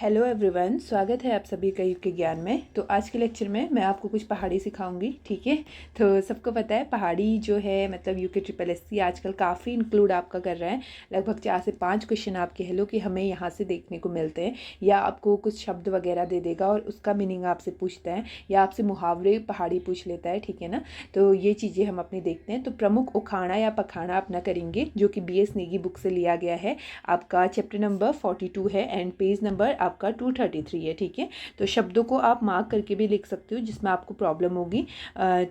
Hello everyone, स्वागत है आप सभी का युग के ज्ञान में। तो आज के लेक्चर में मैं आपको कुछ पहाड़ी सिखाऊंगी, ठीक है। तो सबको पता है पहाड़ी जो है मतलब यूके ट्रिपल एससी आजकल काफ़ी इंक्लूड आपका कर रहा है। लगभग 4 से 5 क्वेश्चन आप कह लो कि हमें यहाँ से देखने को मिलते हैं, या आपको कुछ शब्द वगैरह दे देगा और उसका मीनिंग आपसे पूछता है, या आपसे मुहावरे पहाड़ी पूछ लेता है, ठीक है ना। तो ये चीज़ें हम अपनी देखते हैं। तो प्रमुख उखाड़ा या पखाड़ा अपना करेंगे, जो कि BS नेगी बुक से लिया गया है। आपका चैप्टर नंबर 42 है एंड पेज नंबर आपका 233 है, ठीक है। तो शब्दों को आप मार्क करके भी लिख सकते हो जिसमें आपको प्रॉब्लम होगी।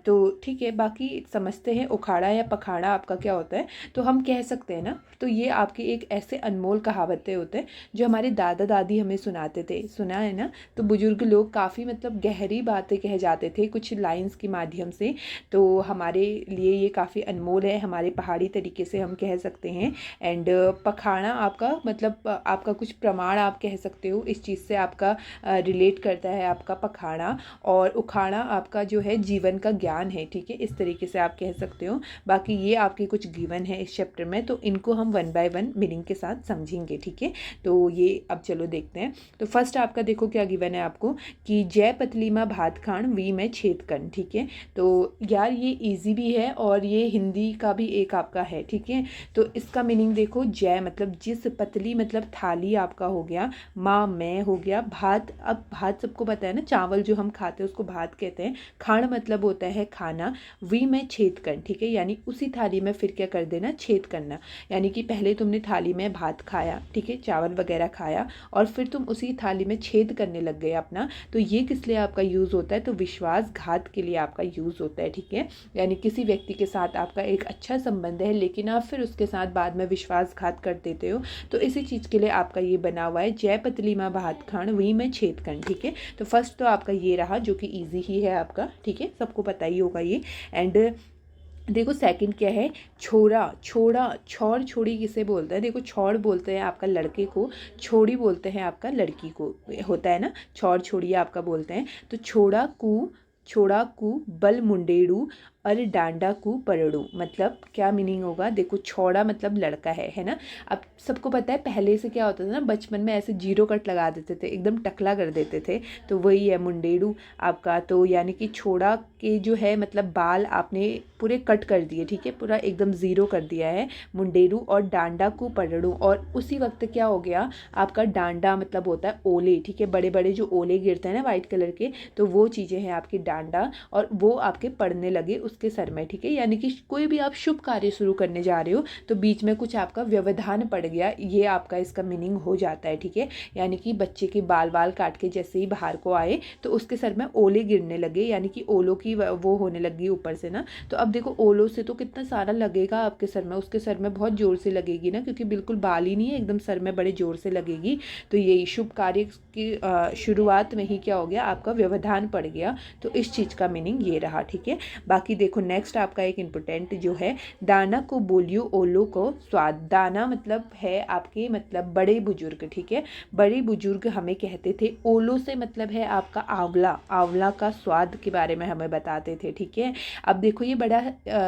तो ठीक है, बाकी समझते हैं उखाड़ा या पखाड़ा आपका क्या होता है। तो हम कह सकते हैं ना, तो ये आपके एक ऐसे अनमोल कहावतें होते हैं जो हमारे दादा दादी हमें सुनाते थे, सुना है ना। तो बुजुर्ग लोग काफ़ी मतलब गहरी बातें कह जाते थे कुछ लाइंस के माध्यम से। तो हमारे लिए ये काफ़ी अनमोल है, हमारे पहाड़ी तरीके से हम कह सकते हैं। एंड पखाड़ा आपका मतलब आपका कुछ प्रमाण आप कह सकते हो, इस चीज़ से आपका रिलेट करता है आपका पखाड़ा। और उखाड़ा आपका जो है जीवन का ज्ञान है, ठीक है, इस तरीके से आप कह सकते हो। बाकी ये आपके कुछ गिवन है इस चैप्टर में, तो इनको हम 1 बाय 1 मीनिंग के साथ समझेंगे, ठीक है। तो ये अब चलो देखते हैं। तो फर्स्ट आपका देखो क्या गिवन है आपको कि जय पतली माँ भात खान वी में छेद कन, ठीक है। तो यार ये ईजी भी है और ये हिंदी का भी एक आपका है, ठीक है। तो इसका मीनिंग देखो, जय मतलब जिस, पतली मतलब थाली आपका हो गया, माँ मैं हो गया, भात, अब भात सबको पता है ना, चावल जो हम खाते हैं उसको भात कहते हैं। खाण मतलब होता है खाना, वी में छेद कर, ठीक है, यानी उसी थाली में फिर क्या कर देना, छेद करना। यानी कि पहले तुमने थाली में भात खाया, ठीक है, चावल वगैरह खाया, और फिर तुम उसी थाली में छेद करने लग गए अपना। तो ये किस लिए आपका यूज़ होता है, तो विश्वासघात के लिए आपका यूज़ होता है, ठीक है। यानी किसी व्यक्ति के साथ आपका एक अच्छा संबंध है लेकिन आप फिर उसके साथ बाद में विश्वासघात कर देते हो, तो इसी चीज़ के लिए आपका ये बना हुआ है, जय पतली माँ भात खान वहीं में छेद कर, ठीक है। तो फर्स्ट तो आपका ये रहा जो कि इजी ही है आपका, ठीक है, सबको पता ही होगा ये। एंड देखो सेकंड क्या है, छोरा, छोड़ा, छोर छोड़ी किसे बोलते हैं, देखो छोड़ बोलते हैं आपका लड़के को, छोड़ी बोलते हैं आपका लड़की को, होता है ना, छोर छोड़ी आपका बोलते हैं। तो छोड़ा कु बल मुंडेड़ू और डांडा कु परड़ू, मतलब क्या मीनिंग होगा, देखो छोड़ा मतलब लड़का है ना। अब सबको पता है पहले से क्या होता था ना, बचपन में ऐसे जीरो कट लगा देते थे, एकदम टकला कर देते थे, तो वही है मुंडेड़ू आपका। तो यानी कि छोड़ा के जो है मतलब बाल आपने पूरे कट कर दिए, ठीक है, पूरा एकदम ज़ीरो कर दिया है, मुंडेरू। और डांडा को पड़ड़ू, और उसी वक्त क्या हो गया आपका, डांडा मतलब होता है ओले, ठीक है, बड़े बड़े जो ओले गिरते हैं ना वाइट कलर के, तो वो चीज़ें हैं आपकी डांडा, और वो आपके पड़ने लगे उसके सर में, ठीक है। यानी कि कोई भी आप शुभ कार्य शुरू करने जा रहे हो तो बीच में कुछ आपका व्यवधान पड़ गया, ये आपका इसका मीनिंग हो जाता है, ठीक है। यानी कि बच्चे के बाल बाल काट के जैसे ही बाहर को आए तो उसके सर में ओले गिरने लगे, यानी कि ओलों की वो होने लगी ऊपर से ना। तो अब देखो ओलों से तो कितना सारा लगेगा आपके सर में, उसके सर में बहुत जोर से लगेगी ना, क्योंकि बिल्कुल बाल ही नहीं है, एकदम सर में बड़े जोर से लगेगी। तो यही शुभ कार्य की शुरुआत में ही क्या हो गया, आपका व्यवधान पड़ गया। तो इस चीज़ का मीनिंग ये रहा, ठीक है। बाकी देखो नेक्स्ट आपका एक इम्पोर्टेंट जो है, दाना को बोलियो ओलो को स्वाद, दाना मतलब है आपके मतलब बड़े बुजुर्ग, ठीक है, बड़े बुजुर्ग हमें कहते थे। ओलो से मतलब है आपका आंवला, आंवला का स्वाद के बारे में हमें बताते थे, ठीक है। अब देखो ये बड़ा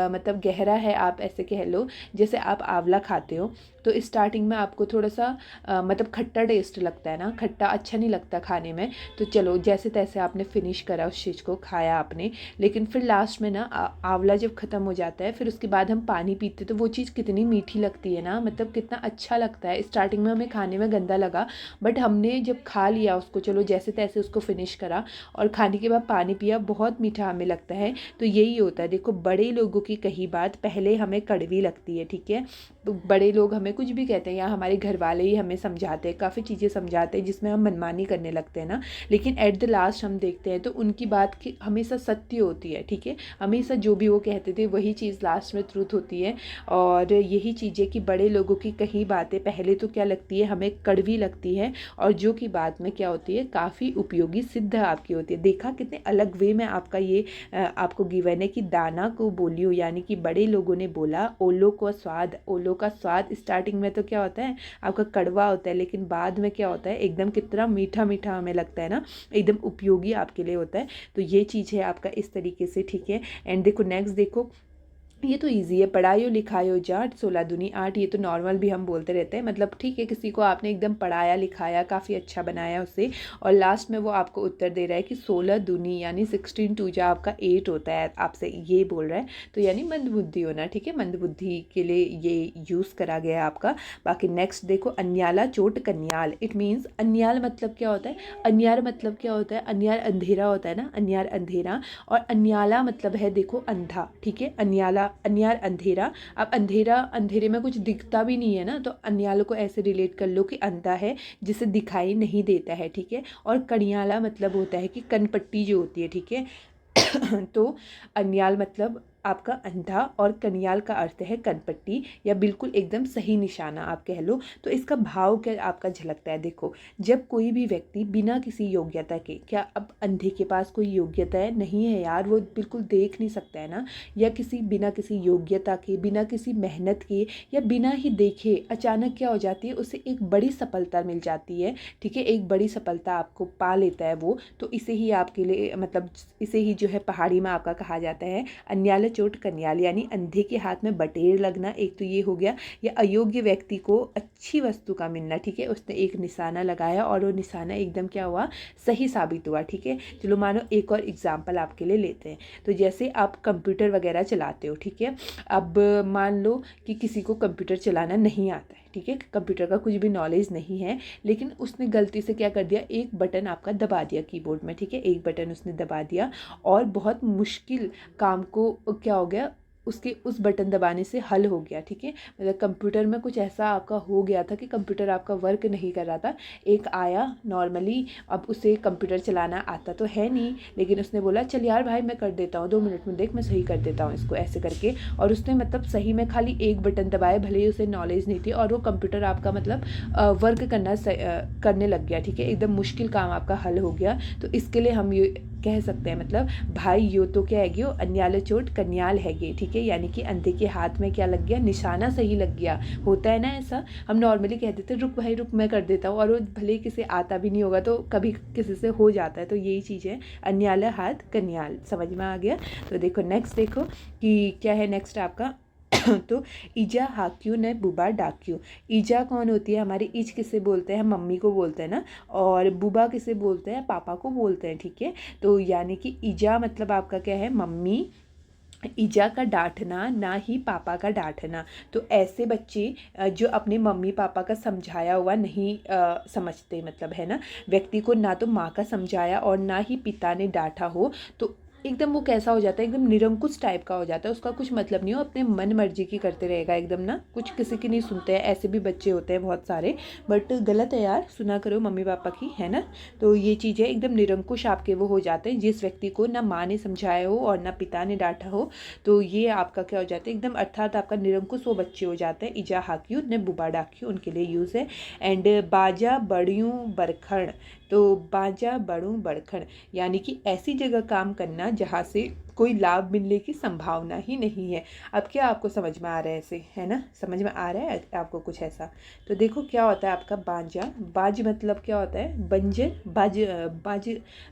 मतलब गहरा है, आप ऐसे कह लो जैसे आप आंवला खाते हो तो स्टार्टिंग में आपको थोड़ा सा मतलब खट्टा टेस्ट लगता है ना, खट्टा अच्छा नहीं लगता खाने में। तो चलो जैसे तैसे आपने फिनिश करा उस चीज़ को, खाया आपने, लेकिन फिर लास्ट में ना आंवला जब ख़त्म हो जाता है फिर उसके बाद हम पानी पीते तो वो चीज़ कितनी मीठी लगती है ना, मतलब कितना अच्छा लगता है। स्टार्टिंग में हमें खाने में गंदा लगा, बट हमने जब खा लिया उसको, चलो जैसे तैसे उसको फिनिश करा और खाने के बाद पानी पिया, बहुत मीठा हमें लगता है। तो यही होता है, देखो बड़े लोगों की कही बात पहले हमें कड़वी लगती है, ठीक है। तो बड़े लोग हमें कुछ भी कहते हैं, या हमारे घर वाले ही हमें समझाते हैं, काफ़ी चीज़ें समझाते हैं जिसमें हम मनमानी करने लगते हैं ना, लेकिन एट द लास्ट हम देखते हैं तो उनकी बात की हमेशा सत्य होती है, ठीक है। हमेशा जो भी वो कहते थे वही चीज़ लास्ट में ट्रूथ होती है। और यही चीज़ें कि बड़े लोगों की कही बातें पहले तो क्या लगती है, हमें कड़वी लगती है, और जो कि बाद में क्या होती है, काफ़ी उपयोगी सिद्ध आपकी होती है। देखा कितने अलग वे में आपका ये आपको गिवन है कि दाना को बोलियो, यानी कि बड़े लोगों ने बोला, ओलो को स्वाद, ओलो का स्वाद स्टार्टिंग में तो क्या होता है आपका कड़वा होता है, लेकिन बाद में क्या होता है एकदम कितना मीठा मीठा हमें लगता है ना, एकदम उपयोगी आपके लिए होता है। तो ये चीज़ है आपका इस तरीके से, ठीक है। एंड देखो नेक्स्ट देखो, ये तो इजी है, पढ़ाई लिखायो जाट 16 दूनी 8, ये तो नॉर्मल भी हम बोलते रहते हैं। मतलब ठीक है, किसी को आपने एकदम पढ़ाया लिखाया, काफ़ी अच्छा बनाया उसे, और लास्ट में वो आपको उत्तर दे रहा है कि 16 दूनी यानी 16 टू जा आपका 8 होता है, आपसे ये बोल रहा है, तो यानी मंदबुद्धि होना। ठीक है, मंदबुद्धि के लिए ये यूज़ करा गया है आपका। बाकी नेक्स्ट देखो, अन्याला चोट कन्याल, इट मीन्स अन्याल मतलब क्या होता है, अन्यार मतलब क्या होता है, अन्यार अंधेरा होता है ना, अन्यार अंधेरा, और अन्याला मतलब है देखो अंधा। ठीक है, अन्याला अन्यार अंधेरा। अब अंधेरा, अंधेरे में कुछ दिखता भी नहीं है ना, तो अन्याल को ऐसे रिलेट कर लो कि अंधा है जिसे दिखाई नहीं देता है। ठीक है, और कड़ियाला मतलब होता है कि कनपट्टी जो होती है। ठीक है तो अन्याल मतलब आपका अंधा, और कनियाल का अर्थ है कनपट्टी, या बिल्कुल एकदम सही निशाना आप कह लो। तो इसका भाव क्या आपका झलकता है, देखो जब कोई भी व्यक्ति बिना किसी योग्यता के, क्या अब अंधे के पास कोई योग्यता है, नहीं है यार, वो बिल्कुल देख नहीं सकता है ना, या किसी बिना किसी योग्यता के, बिना किसी मेहनत के, या बिना ही देखे अचानक क्या हो जाती है, उसे एक बड़ी सफलता मिल जाती है। ठीक है, एक बड़ी सफलता आपको पा लेता है वो, तो इसे ही आपके लिए मतलब इसे ही जो है पहाड़ी में आपका कहा जाता है अन्याल चोट कन्याल, यानी अंधे के हाथ में बटेर लगना, एक तो ये हो गया, या अयोग्य व्यक्ति को अच्छी वस्तु का मिलना। ठीक है, उसने एक निशाना लगाया और वो निशाना एकदम क्या हुआ, सही साबित हुआ। ठीक है, चलो मानो एक और एग्जाम्पल आपके लिए लेते हैं। तो जैसे आप कंप्यूटर वगैरह चलाते हो, ठीक है, अब मान लो कि किसी को कंप्यूटर चलाना नहीं आता है। ठीक है, कंप्यूटर का कुछ भी नॉलेज नहीं है, लेकिन उसने गलती से क्या कर दिया, एक बटन आपका दबा दिया कीबोर्ड में। ठीक है, एक बटन उसने दबा दिया, और बहुत मुश्किल काम को क्या हो गया, उसके उस बटन दबाने से हल हो गया। ठीक है, मतलब कंप्यूटर में कुछ ऐसा आपका हो गया था कि कंप्यूटर आपका वर्क नहीं कर रहा था। एक आया नॉर्मली, अब उसे कंप्यूटर चलाना आता तो है नहीं, लेकिन उसने बोला चल यार भाई मैं कर देता हूँ, 2 मिनट में देख मैं सही कर देता हूँ इसको, ऐसे करके, और उसने मतलब सही में खाली एक बटन दबाए, भले ही उसे नॉलेज नहीं थी, और वो कंप्यूटर आपका मतलब वर्क करने लग गया। ठीक है, एकदम मुश्किल काम आपका हल हो गया। तो इसके लिए हम ये कह सकते हैं, मतलब भाई यो तो क्या है गयो, अन्याल चोट कन्याल है गे। ठीक है, यानी कि अंधे के हाथ में क्या लग गया, निशाना सही लग गया। होता है ना ऐसा, हम नॉर्मली कह देते रुक भाई रुक मैं कर देता हूँ, और वो भले ही किसी आता भी नहीं होगा तो कभी किसी से हो जाता है। तो यही चीज़ है अन्याल हाथ कन्याल, समझ में आ गया। तो देखो नेक्स्ट, देखो कि क्या है नेक्स्ट आपका तो ईजा हाक्यू ने बुबा डाक्यू। ईजा कौन होती है हमारी, ईज किसे बोलते हैं, मम्मी को बोलते हैं ना, और बुबा किसे बोलते हैं, पापा को बोलते हैं। ठीक है, तो यानी कि ईजा मतलब आपका क्या है, मम्मी, ईजा का डांटना, ना ही पापा का डांटना। तो ऐसे बच्चे जो अपने मम्मी पापा का समझाया हुआ नहीं समझते, मतलब है ना, व्यक्ति को ना तो माँ का समझाया और ना ही पिता ने डांटा हो, तो एकदम वो कैसा हो जाता है, एकदम निरंकुश टाइप का हो जाता है, उसका कुछ मतलब नहीं हो, अपने मन मर्जी की करते रहेगा एकदम ना, कुछ किसी की नहीं सुनते हैं। ऐसे भी बच्चे होते हैं बहुत सारे, बट गलत है यार, सुना करो मम्मी पापा की, है ना। तो ये चीज़ें एकदम निरंकुश आपके वो हो जाते हैं, जिस व्यक्ति को ना माँ ने समझाया हो और ना पिता ने डांटा हो, तो ये आपका क्या हो जाता है एकदम, अर्थात आपका निरंकुश वो बच्चे हो जाते हैं। इजा हाक्यू ने बुबा डाक्यू उनके लिए यूज़ है। एंड बाजा बड़ियों बरखड़, तो बाजा बड़ूं बड़खड़ यानी कि ऐसी जगह काम करना जहाँ से कोई लाभ मिलने की संभावना ही नहीं है। अब क्या आपको समझ में आ रहा है ऐसे, है ना, समझ में आ रहा है आपको कुछ ऐसा। तो देखो क्या होता है आपका बाजा, बाज मतलब क्या होता है, बंजर, बाज, बाज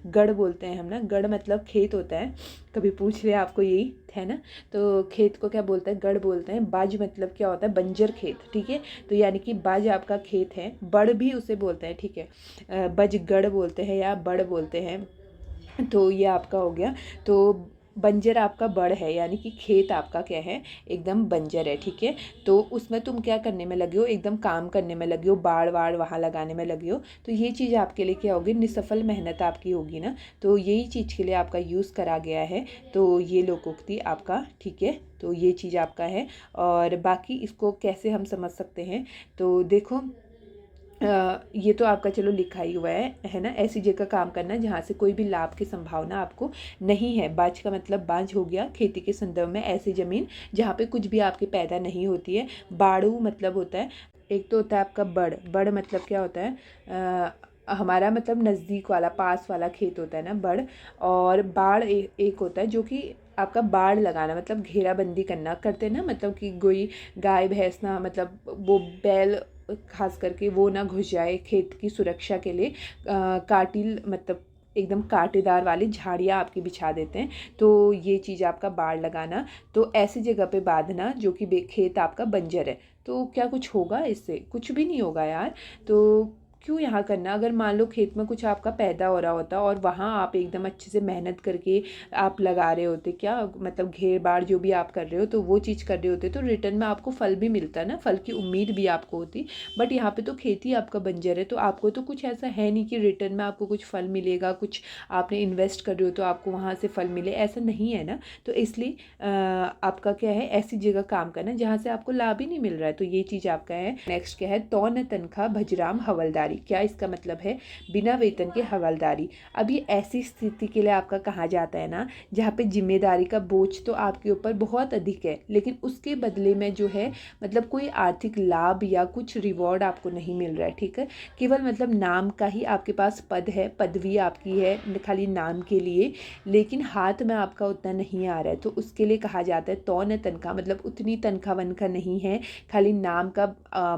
गढ़ बोलते हैं हम ना, गढ़ मतलब खेत होता है, कभी पूछ रहे आपको यही है ना। तो खेत को क्या बोलते हैं, गढ़ बोलते हैं। बाज मतलब क्या होता है, बंजर खेत। ठीक है, तो यानी कि बाज आपका खेत है, बड़ भी उसे बोलते हैं। ठीक है, बज गढ़ बोलते हैं या बड़ बोलते हैं, तो ये आपका हो गया। तो बंजर आपका बड़ है, यानी कि खेत आपका क्या है, एकदम बंजर है। ठीक है, तो उसमें तुम क्या करने में लगे हो, एकदम काम करने में लगे हो, बाड़ वाड़ वहाँ लगाने में लगे हो, तो ये चीज़ आपके लिए क्या होगी, निसफल मेहनत आपकी होगी ना। तो यही चीज़ के लिए आपका यूज़ करा गया है, तो ये लोकोक्ति आपका, ठीक है, तो ये चीज़ आपका है। और बाकी इसको कैसे हम समझ सकते हैं, तो देखो ये तो आपका चलो लिखा ही हुआ है ना, ऐसी जगह काम करना जहाँ से कोई भी लाभ की संभावना आपको नहीं है। बाज का मतलब बाज हो गया खेती के संदर्भ में, ऐसी ज़मीन जहाँ पे कुछ भी आपके पैदा नहीं होती है। बाड़ू मतलब होता है, एक तो होता है आपका बड़, बड़ मतलब क्या होता है, हमारा मतलब नज़दीक वाला पास वाला खेत होता है ना बड़। और बाढ़ एक होता है जो कि आपका बाड़ लगाना, मतलब घेराबंदी करना करते हैं ना, मतलब कि कोई गाय भैंस ना, मतलब वो बैल खास करके वो ना घुस जाए, खेत की सुरक्षा के लिए काटिल मतलब एकदम कांटेदार वाली झाड़ियाँ आपकी बिछा देते हैं। तो ये चीज़ आपका बाड़ लगाना, तो ऐसी जगह पे बांधना जो कि खेत आपका बंजर है। तो क्या कुछ होगा इससे? कुछ भी नहीं होगा यार। तो क्यों यहाँ करना? अगर मान लो खेत में कुछ आपका पैदा हो रहा होता और वहाँ आप एकदम अच्छे से मेहनत करके आप लगा रहे होते, क्या मतलब घेर बाड़ जो भी आप कर रहे हो तो वो चीज़ कर रहे होते, तो रिटर्न में आपको फल भी मिलता ना, फल की उम्मीद भी आपको होती। बट यहाँ पे तो खेती आपका बंजर है, तो आपको तो कुछ ऐसा है नहीं कि रिटर्न में आपको कुछ फल मिलेगा, कुछ आपने इन्वेस्ट कर रहे हो तो आपको वहाँ से फल मिले, ऐसा नहीं है ना। तो इसलिए आपका क्या है, ऐसी जगह काम करना जहाँ से आपको लाभ ही नहीं मिल रहा है। तो ये चीज़ आपका है। नेक्स्ट क्या है, तो न तनख्वाह भजराम हवलदारी। क्या इसका मतलब है? बिना वेतन के हवलदारी। अब ये ऐसी स्थिति के लिए आपका कहा जाता है ना जहाँ पे जिम्मेदारी का बोझ तो आपके ऊपर बहुत अधिक है, लेकिन उसके बदले में जो है मतलब कोई आर्थिक लाभ या कुछ रिवॉर्ड आपको नहीं मिल रहा है, ठीक है। केवल मतलब नाम का ही आपके पास पद है, पदवी आपकी है खाली नाम के लिए, लेकिन हाथ में आपका उतना नहीं आ रहा है, तो उसके लिए कहा जाता है तो न तनख्वाह, मतलब उतनी तनख्वाह वनख्वाह नहीं है, खाली नाम का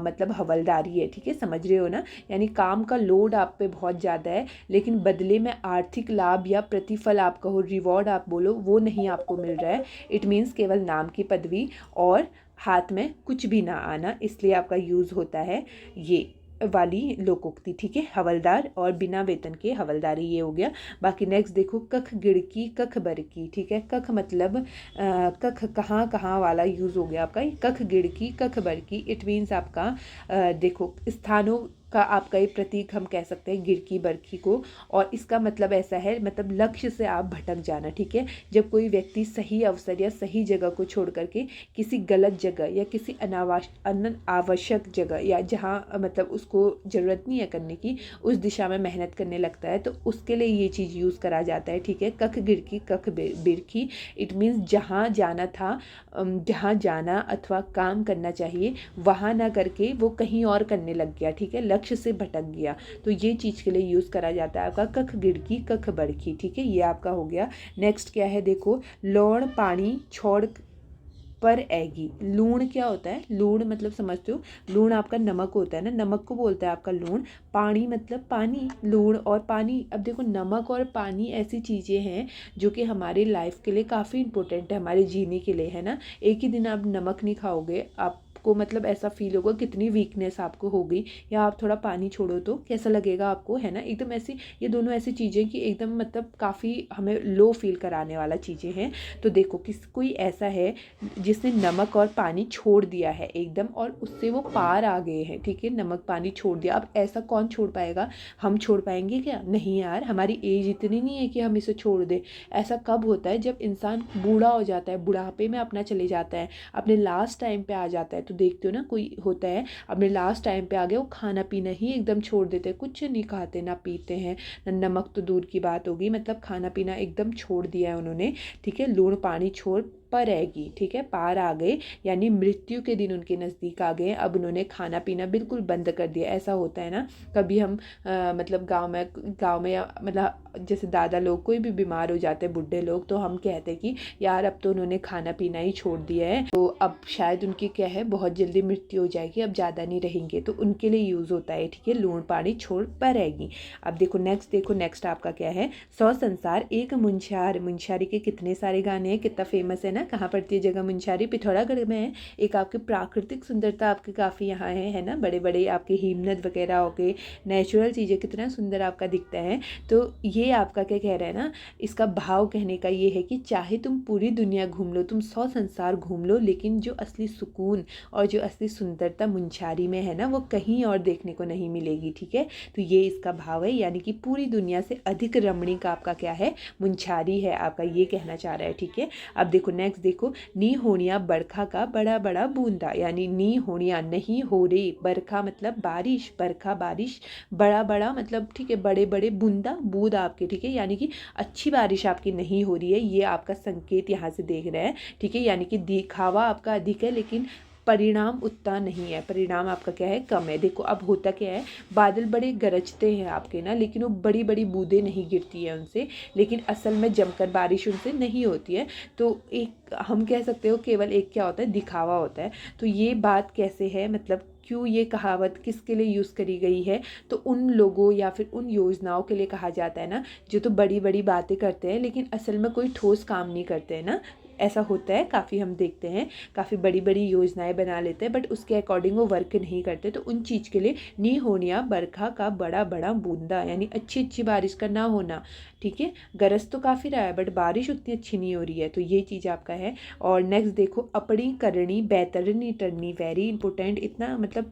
मतलब हवलदारी है, ठीक है, समझ रहे हो ना। यानी काम का लोड आप पे बहुत ज़्यादा है, लेकिन बदले में आर्थिक लाभ या प्रतिफल आप कहो, रिवॉर्ड आप बोलो, वो नहीं आपको मिल रहा है। इट मीन्स केवल नाम की पदवी और हाथ में कुछ भी ना आना, इसलिए आपका यूज़ होता है ये वाली लोकोक्ति, ठीक है। हवलदार और बिना वेतन के हवलदारी, ये हो गया। बाकी नेक्स्ट देखो, कख गिड़की कख बरकी, ठीक है। कख मतलब कख कहाँ कहाँ वाला यूज़ हो गया आपका, कख गिड़की कख बरकी। इट मीन्स आपका देखो स्थानों का आपका ये प्रतीक हम कह सकते हैं गिरकी बरकी को, और इसका मतलब ऐसा है, मतलब लक्ष्य से आप भटक जाना, ठीक है। जब कोई व्यक्ति सही अवसर या सही जगह को छोड़ करके किसी गलत जगह या किसी अनावश्यक जगह या जहाँ मतलब उसको ज़रूरत नहीं है करने की, उस दिशा में मेहनत करने लगता है, तो उसके लिए ये चीज़ यूज़ करा जाता है, ठीक है। कख गिरकी कख बिरखी। इट मीन्स जहाँ जाना था, जहाँ जाना अथवा काम करना चाहिए वहाँ ना करके वो कहीं और करने लग गया, ठीक है, लक्ष्य से भटक गया। तो ये चीज़ के लिए यूज़ करा जाता है आपका कख गिड़की कख बड़की, ठीक है, ये आपका हो गया। नेक्स्ट क्या है देखो, लौण पानी छोड़ पर ऐगी। लूण क्या होता है? लूण मतलब समझते हो, लूण आपका नमक होता है ना, नमक को बोलता है आपका लूण। पानी मतलब पानी, लूण और पानी। अब देखो नमक और पानी ऐसी चीज़ें हैं जो कि हमारी लाइफ के लिए काफ़ी इंपॉर्टेंट है, हमारे जीने के लिए, है ना। एक ही दिन आप नमक नहीं खाओगे, आपको मतलब ऐसा फील होगा कितनी वीकनेस आपको होगी, या आप थोड़ा पानी छोड़ो तो कैसा लगेगा आपको, है ना। एकदम ऐसी, ये दोनों ऐसी चीज़ें कि एकदम मतलब काफ़ी हमें लो फील कराने वाला चीज़ें हैं। तो देखो कोई ऐसा है जिसने नमक और पानी छोड़ दिया है एकदम, और उससे वो पार आ गए हैं, ठीक है, नमक पानी छोड़ दिया। अब ऐसा कौन छोड़ पाएगा? हम छोड़ पाएंगे क्या? नहीं यार, हमारी एज इतनी नहीं है कि हम इसे छोड़ दें। ऐसा कब होता है? जब इंसान बूढ़ा हो जाता है, बुढ़ापे में अपना चले जाता है, अपने लास्ट टाइम पे आ जाता है। तो देखते हो ना, कोई होता है अपने लास्ट टाइम पे आ गया, वो खाना पीना ही एकदम छोड़ देते हैं, कुछ नहीं खाते ना पीते हैं ना, नमक तो दूर की बात होगी, मतलब खाना पीना एकदम छोड़ दिया है उन्होंने, ठीक है। लूण पानी छोड़ पर रहेगी, ठीक है, पार आ गए, यानी मृत्यु के दिन उनके नज़दीक आ गए। अब उन्होंने खाना पीना बिल्कुल बंद कर दिया। ऐसा होता है ना, कभी हम मतलब गांव में या मतलब जैसे दादा लोग कोई भी बीमार हो जाते हैं, बुढ़े लोग, तो हम कहते हैं कि यार अब तो उन्होंने खाना पीना ही छोड़ दिया है, तो अब शायद उनकी क्या है बहुत जल्दी मृत्यु हो जाएगी, अब ज़्यादा नहीं रहेंगे, तो उनके लिए यूज़ होता है, ठीक है, लूण पानी छोड़ पर रहेगी। अब देखो नेक्स्ट आपका क्या है, सौ संसार एक मुंशियार। मुंशियारी के कितने सारे गाने हैं, कितना फेमस है ना। कहाँ पड़ती है जगह मुंशियारी? पिथौरागढ़ में है। एक आपकी प्राकृतिक सुंदरता आपकी काफ़ी यहाँ है ना, बड़े बड़े आपके हिमनद वगैरह हो गए, नेचुरल चीज़ें, कितना सुंदर आपका दिखता है। तो ये आपका क्या कह रहा है ना, इसका भाव कहने का ये है कि चाहे तुम पूरी दुनिया घूम लो, तुम 100 संसार घूम लो, लेकिन जो असली सुकून और जो असली सुंदरता मुंशियारी में है ना, वो कहीं और देखने को नहीं मिलेगी, ठीक है। तो ये इसका भाव है, यानी कि पूरी दुनिया से अधिक रमणीक आपका क्या है, मुंशियारी है आपका, ये कहना चाह रहा है, ठीक है। अब देखो नेक्स्ट देखो, नी होनिया बरखा का बड़ा बड़ा बूंदा, यानी नी होनिया नहीं हो रही, बरखा मतलब बारिश, बरखा बारिश, बड़ा बड़ा मतलब ठीक है, बड़े बड़े बूंदा बूंद आपके, ठीक है, यानी कि अच्छी बारिश आपकी नहीं हो रही है, ये आपका संकेत यहाँ से देख रहे हैं, ठीक है। यानी कि दिखावा आपका अधिक है, लेकिन परिणाम उतना नहीं है, परिणाम आपका क्या है, कम है। देखो अब होता क्या है, बादल बड़े गरजते हैं आपके ना, लेकिन वो बड़ी बड़ी बूंदें नहीं गिरती है उनसे, लेकिन असल में जमकर बारिश उनसे नहीं होती है। तो एक हम कह सकते हो केवल एक क्या होता है, दिखावा होता है। तो ये बात कैसे है, मतलब क्यों ये कहावत किसके लिए यूज़ करी गई है, तो उन लोगों या फिर उन योजनाओं के लिए कहा जाता है ना जो तो बड़ी बड़ी बातें करते हैं लेकिन असल में कोई ठोस काम नहीं करते हैं ना। ऐसा होता है, काफ़ी हम देखते हैं, काफ़ी बड़ी बड़ी योजनाएं बना लेते हैं बट उसके अकॉर्डिंग वो वर्क नहीं करते। तो उन चीज़ के लिए नी होनिया बरखा का बड़ा बड़ा बूंदा, यानी अच्छी अच्छी बारिश का ना होना। ठीक है, गरज तो काफ़ी रहा है बट बारिश उतनी अच्छी नहीं हो रही है, तो ये चीज़ आपका है। और नेक्स्ट देखो, अपनी करनी बैतरनी टरनी, वेरी इंपॉर्टेंट। इतना मतलब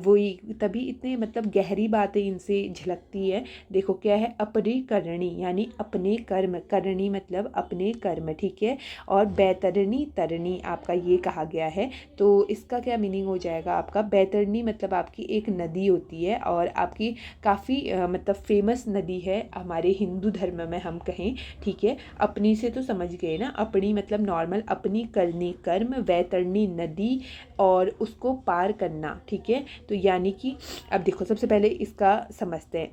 वही तभी इतने मतलब गहरी बातें इनसे झलकती है। देखो क्या है, अपनी करनी यानी अपने कर्म, करनी मतलब अपने कर्म, ठीक है। और बैतरनी तरनी आपका ये कहा गया है, तो इसका क्या मीनिंग हो जाएगा आपका, बैतरनी मतलब आपकी एक नदी होती है और आपकी काफ़ी मतलब फेमस नदी है हमारे हिंदू धर्म में हम कहें, ठीक है। अपनी से तो समझ गए ना, अपनी मतलब नॉर्मल अपनी करनी कर्म, वैतरणी नदी और उसको पार करना, ठीक है। तो यानी कि अब देखो सबसे पहले इसका समझते हैं।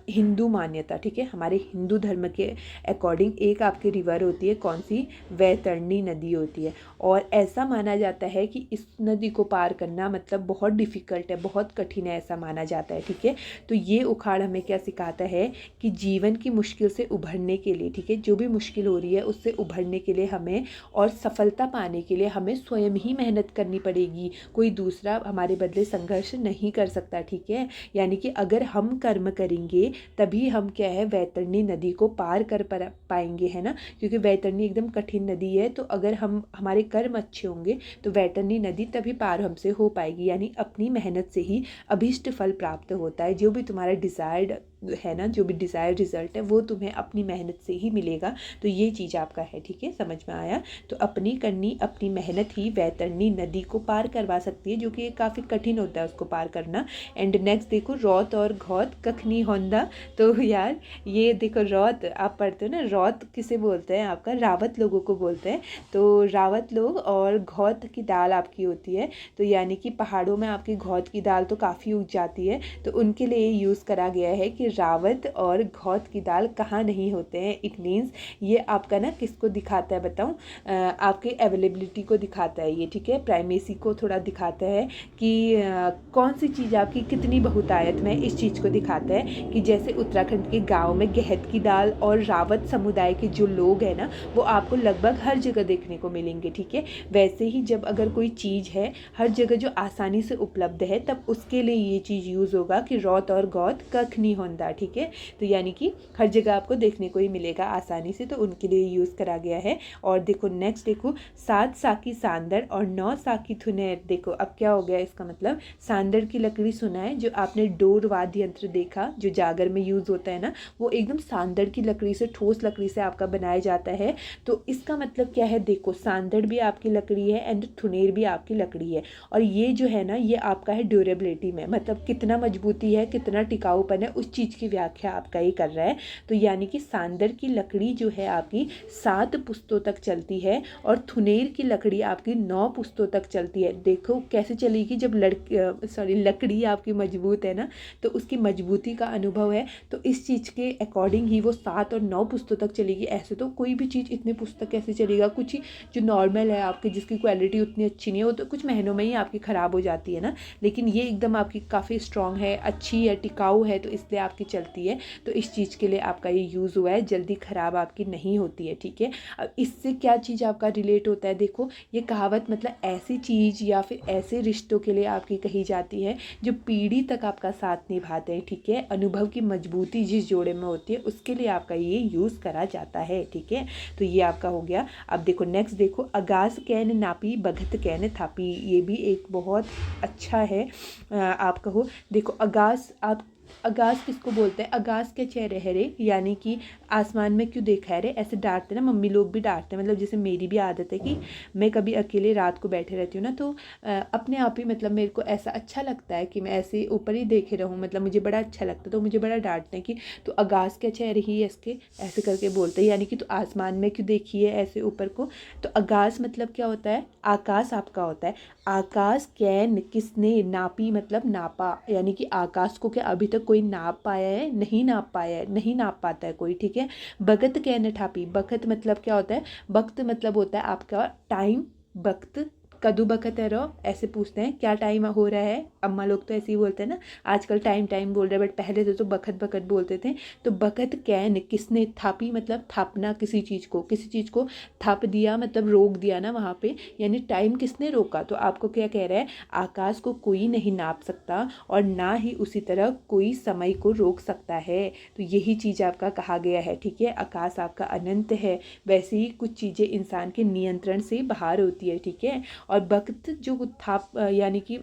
हिंदू मान्यता, ठीक है, हमारे हिंदू धर्म के अकॉर्डिंग एक आपकी रिवर होती है, कौन सी, वैतरणी नदी होती है। और ऐसा माना जाता है कि इस नदी को पार करना मतलब बहुत डिफ़िकल्ट है, बहुत कठिन है, ऐसा माना जाता है, ठीक है। तो ये उखाड़ हमें क्या सिखाता है कि जीवन की मुश्किल से उभरने के लिए, ठीक है, जो भी मुश्किल हो रही है उससे उभरने के लिए हमें और सफलता पाने के लिए हमें स्वयं ही मेहनत करनी पड़ेगी, कोई दूसरा हमारे बदले संघर्ष नहीं कर सकता, ठीक है। यानी कि अगर हम कर्म करेंगे तभी हम क्या है, वैतरणी नदी को पार कर पाएंगे, है ना, क्योंकि वैतरणी एकदम कठिन नदी है। तो अगर हम हमारे कर्म अच्छे होंगे तो वैतरणी नदी तभी पार हमसे हो पाएगी, यानी अपनी मेहनत से ही अभीष्ट फल प्राप्त होता है। जो भी तुम्हारा डिज़ायर्ड है ना, जो भी डिज़ायर्ड रिजल्ट है वो तुम्हें अपनी मेहनत से ही मिलेगा। तो ये चीज़ आपका है, ठीक है, समझ में आया। तो अपनी करनी अपनी मेहनत ही वैतरणी नदी को पार करवा सकती है, जो कि काफ़ी कठिन होता है उसको पार करना। एंड नेक्स्ट देखो, रौत और घौत कखनी होंदा। तो यार ये देखो, रौत आप पढ़ते हो ना, रौत किसे बोलते हैं, आपका रावत लोगों को बोलते हैं। तो रावत लोग, और घौत की दाल आपकी होती है, तो यानी कि पहाड़ों में आपकी घौत की दाल तो काफ़ी उग जाती है, तो उनके लिए यूज़ करा गया है कि रावत और घौत की दाल कहाँ नहीं होते हैं। इट मीन्स ये आपका ना किसको दिखाता है बताऊँ, आपके अवेलेबिलिटी को दिखाता है ये, ठीक है, प्राइमेसी को थोड़ा दिखाता है कि कौन सी चीज़ आपकी कितनी बहुतायत में, इस चीज़ को दिखाता है। कि जैसे उत्तराखंड के गाँव में गहत की दाल और रावत समुदाय के जो लोग हैं ना, वो आपको लगभग हर जगह देखने को मिलेंगे, ठीक है। वैसे ही जब अगर कोई चीज़ है हर जगह जो आसानी से उपलब्ध है, तब उसके लिए ये चीज़ यूज़ होगा कि रौत और गौत कख नहीं होंदा, ठीक है। तो यानी कि हर जगह आपको देखने को ही मिलेगा आसानी से, तो उनके लिए यूज़ करा गया है। और देखो नेक्स्ट देखो, 7 साकी सांदर और 9 साकी थुनेर। देखो अब क्या हो गया इसका मतलब, सांदर की लकड़ी सुना है, जो आपने डोर वाद्य यंत्र देखा जो जागर में यूज़ होता है ना, वो एकदम सांदर की लकड़ी से, ठोस लकड़ी से आपका बनाया जाता है। तो इसका मतलब क्या है, देखो सांदर भी आपकी लकड़ी है एंड थुनेर भी आपकी लकड़ी है, और ये जो है ना ये आपका है ड्यूरेबिलिटी में, मतलब कितना मजबूती है, कितना टिकाऊपन है, उस चीज़ की व्याख्या आपका ये कर रहा है। तो यानी कि सांदर की लकड़ी जो है आपकी 7 पुश्तों तक चलती है और थुनेर की लकड़ी आपकी 9 पुश्तों तक चलती है। देखो कैसे चलेगी, जब लकड़ी आपकी मजबूत है ना, तो उसकी मजबूती का अनुभव है, तो इस चीज़ के अकॉर्डिंग ही वो 7 और 9 पुश्तों तक चलेगी। ऐसे तो कोई भी चीज़ इतने पुस्तक कैसे चलेगा, कुछ ही जो नॉर्मल है आपके, जिसकी क्वालिटी उतनी अच्छी नहीं है, वो तो कुछ महीनों में ही आपकी ख़राब हो जाती है ना, लेकिन ये एकदम आपकी काफ़ी स्ट्रॉन्ग है, अच्छी है, टिकाऊ है, तो इसलिए आपकी चलती है। तो इस चीज़ के लिए आपका ये यूज़ हुआ है, जल्दी ख़राब आपकी नहीं होती है, ठीक है। अब इससे क्या चीज़ आपका रिलेट होता है, देखो ये कहावत मतलब ऐसी चीज़ या फिर ऐसे रिश्तों के लिए आपकी कही जाती है जो पीढ़ी तक आपका साथ निभाते हैं, ठीक है। अनुभव की मजबूती जिस जोड़े में होती है उसके लिए आपका ये यूज़ करा जाता है, ठीक है। तो ये आपका हो गया। अब देखो नेक्स्ट देखो, अगास कैन नापी बघत कैन थापी। ये भी एक बहुत अच्छा है, आप कहो। देखो अगास, आप अगास किसको बोलते हैं, अगास के चेहरे हरे, यानी कि आसमान में क्यों देखा है रे, ऐसे डांटते ना, मम्मी लोग भी डांटते हैं। मतलब जैसे मेरी भी आदत है कि मैं कभी अकेले रात को बैठे रहती हूँ ना, तो अपने आप ही मतलब मेरे को ऐसा अच्छा लगता है कि मैं ऐसे ऊपर ही देखे रहूँ, मतलब मुझे बड़ा अच्छा लगता है, तो मुझे बड़ा डांटते हैं कि तो अगास के चेहरे ही इसके ऐसे करके बोलते हैं, यानी कि तो आसमान में क्यों देखी है ऐसे ऊपर को। तो अगास मतलब क्या होता है, आकाश आपका होता है। आकाश कैन किसने नापी मतलब नापा, यानी कि आकाश को क्या अभी तक कोई नाप पाया है, नहीं नाप पाया है, नहीं नाप पाता है कोई, ठीक है। बगत कैन ठापी, बखत मतलब क्या होता है, वक्त मतलब होता है आपका टाइम, वक्त कदू बखत है रो, ऐसे पूछते हैं क्या टाइम हो रहा है। अम्मा लोग तो ऐसे ही बोलते हैं ना, आजकल टाइम टाइम बोल रहे हैं, बट पहले तो बखत बखत बोलते थे। तो बखत कैन किसने थापी, मतलब थापना किसी चीज़ को, किसी चीज़ को थाप दिया मतलब रोक दिया ना वहाँ पे, यानी टाइम किसने रोका। तो आपको क्या कह रहा है, आकाश को कोई नहीं नाप सकता और ना ही उसी तरह कोई समय को रोक सकता है। तो यही चीज़ आपका कहा गया है, ठीक है। आकाश आपका अनंत है, वैसे ही कुछ चीज़ें इंसान के नियंत्रण से बाहर होती है, ठीक है। और वक्त जो था यानी कि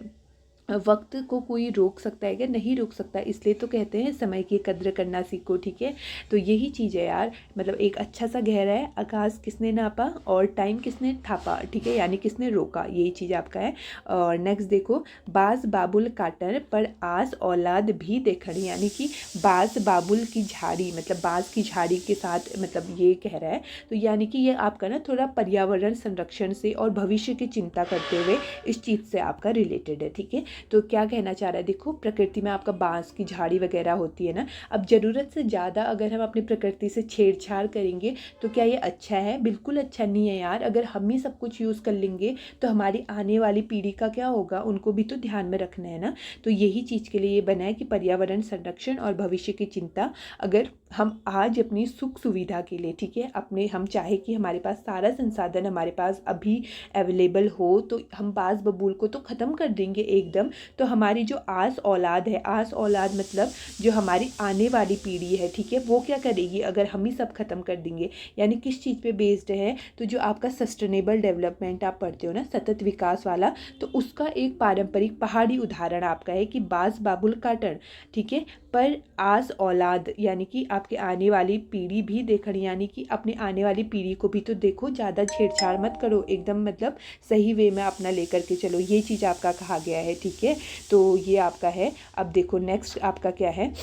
वक्त को कोई रोक सकता है क्या, नहीं रोक सकता, इसलिए तो कहते हैं समय की कद्र करना सीखो, ठीक है। तो यही चीज़ है यार, मतलब एक अच्छा सा गहरा है, आकाश किसने नापा और टाइम किसने थापा, ठीक है, यानी किसने रोका, यही चीज़ आपका है। और नेक्स्ट देखो, बाज बाबुल काटर पर आस औलाद भी देखड़ी, यानी कि बाज बाबुल की झाड़ी, मतलब बाज की झाड़ी के साथ मतलब ये कह रहा है। तो यानी कि ये आपका ना थोड़ा पर्यावरण संरक्षण से और भविष्य की चिंता करते हुए इस चीज़ से आपका रिलेटेड है, ठीक है। तो क्या कहना चाह रहा है, देखो प्रकृति में आपका बांस की झाड़ी वगैरह होती है ना, अब ज़रूरत से ज़्यादा अगर हम अपनी प्रकृति से छेड़छाड़ करेंगे तो क्या ये अच्छा है, बिल्कुल अच्छा नहीं है यार। अगर हम ही सब कुछ यूज़ कर लेंगे तो हमारी आने वाली पीढ़ी का क्या होगा, उनको भी तो ध्यान में रखना है ना। तो यही चीज़ के लिए ये बना है कि पर्यावरण संरक्षण और भविष्य की चिंता, अगर हम आज अपनी सुख सुविधा के लिए, ठीक है, अपने हम चाहे कि हमारे पास सारा संसाधन हमारे पास अभी अवेलेबल हो, तो हम बाज बबूल को तो ख़त्म कर देंगे एकदम। तो हमारी जो आस औलाद है, आस औलाद मतलब जो हमारी आने वाली पीढ़ी है, ठीक है, वो क्या करेगी अगर हम ही सब खत्म कर देंगे। यानी किस चीज़ पे बेस्ड है, तो जो आपका सस्टेनेबल डेवलपमेंट आप पढ़ते हो ना, सतत विकास वाला, तो उसका एक पारंपरिक पहाड़ी उदाहरण आपका है कि बाज बाबुल काटन, ठीक है, पर आस औलाद यानी कि आपके आने वाली पीढ़ी भी देखनी, यानी कि अपनी आने वाली पीढ़ी को भी तो देखो, ज़्यादा छेड़छाड़ मत करो, एकदम मतलब सही वे में अपना लेकर के चलो, ये चीज़ आपका कहा गया है, ठीक है। तो ये आपका है। अब देखो नेक्स्ट आपका क्या है,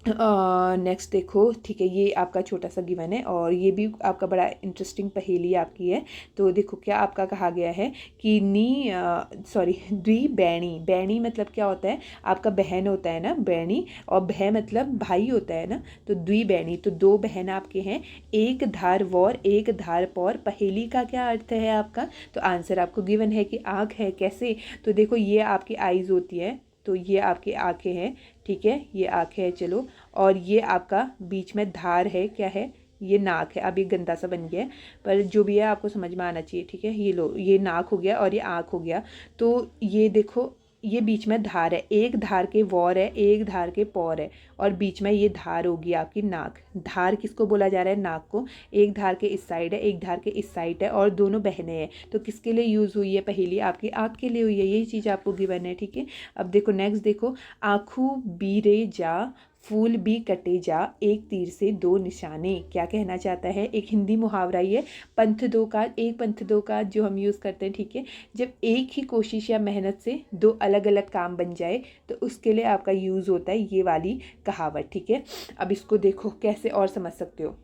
नेक्स्ट देखो, ठीक है, ये आपका छोटा सा गिवन है और ये भी आपका बड़ा इंटरेस्टिंग पहेली आपकी है। तो देखो क्या आपका कहा गया है कि द्वि बैणी, बैणी मतलब क्या होता है, आपका बहन होता है ना बैणी, और बह मतलब भाई होता है ना, तो द्वि बैणी, तो दो बहन आपके हैं, एक धार वॉर एक धार पौर, पहेली का क्या अर्थ है आपका, तो आंसर आपको गिवन है कि आँख है, कैसे, तो देखो ये आपकी आईज होती है, तो ये आपकी आँखें हैं, ठीक है, ये आँखें है, चलो, और ये आपका बीच में धार है, क्या है, ये नाक है। अब ये गंदा सा बन गया है, पर जो भी है आपको समझ में आना चाहिए, ठीक है। ये लो, ये नाक हो गया और ये आँख हो गया। तो ये देखो, ये बीच में धार है, एक धार के वॉर है, एक धार के पौर है, और बीच में ये धार होगी आपकी नाक। धार किसको बोला जा रहा है, नाक को। एक धार के इस साइड है, एक धार के इस साइड है, और दोनों बहनें हैं। तो किसके लिए यूज़ हुई है पहेली, आपकी आँख के लिए हुई है, यही चीज़ आपको गिवन है, ठीक है। अब देखो नेक्स्ट देखो, आँखों बीरे जा फूल भी कटे जा, एक तीर से दो निशाने, क्या कहना चाहता है, एक हिंदी मुहावरा ये, पंथ दो का, एक पंथ दो का जो हम यूज़ करते हैं, ठीक है, जब एक ही कोशिश या मेहनत से दो अलग अलग काम बन जाए तो उसके लिए आपका यूज़ होता है ये वाली कहावत, ठीक है। अब इसको देखो कैसे और समझ सकते हो।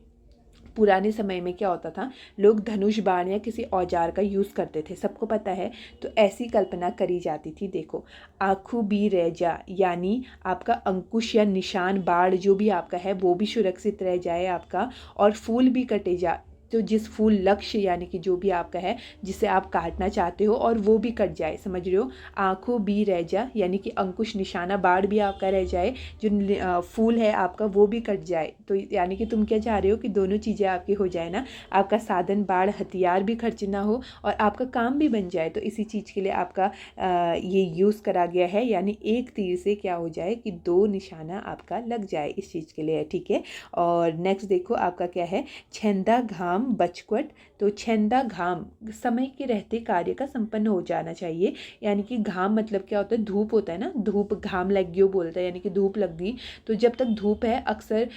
पुराने समय में क्या होता था, लोग धनुष बाण या किसी औजार का यूज़ करते थे, सबको पता है। तो ऐसी कल्पना करी जाती थी, देखो, आँखों भी रह जा, यानी आपका अंकुश या निशान बाढ़ जो भी आपका है वो भी सुरक्षित रह जाए आपका, और फूल भी कटे जा, तो जिस फूल लक्ष्य यानी कि जो भी आपका है जिसे आप काटना चाहते हो और वो भी कट जाए, समझ रहे हो। आँखों भी रह जा यानी कि अंकुश निशाना बाढ़ भी आपका रह जाए, जो फूल है आपका वो भी कट जाए, तो यानी कि तुम क्या चाह रहे हो कि दोनों चीज़ें आपकी हो जाए ना, आपका साधन बाढ़ हथियार भी खर्च ना हो और आपका काम भी बन जाए। तो इसी चीज़ के लिए आपका ये यूज़ करा गया है, यानी एक तीर से क्या हो जाए कि दो निशाना आपका लग जाए, इस चीज़ के लिए, ठीक है। और नेक्स्ट देखो आपका क्या है, छेंदा घाम बचक्वट, तो छेंदा घाम समय के रहते कार्य का संपन्न हो जाना चाहिए, यानी कि घाम मतलब क्या होता है, धूप होता है ना, धूप घाम लग गयो बोलता है, यानी कि धूप लग गई। तो जब तक धूप है अक्सर,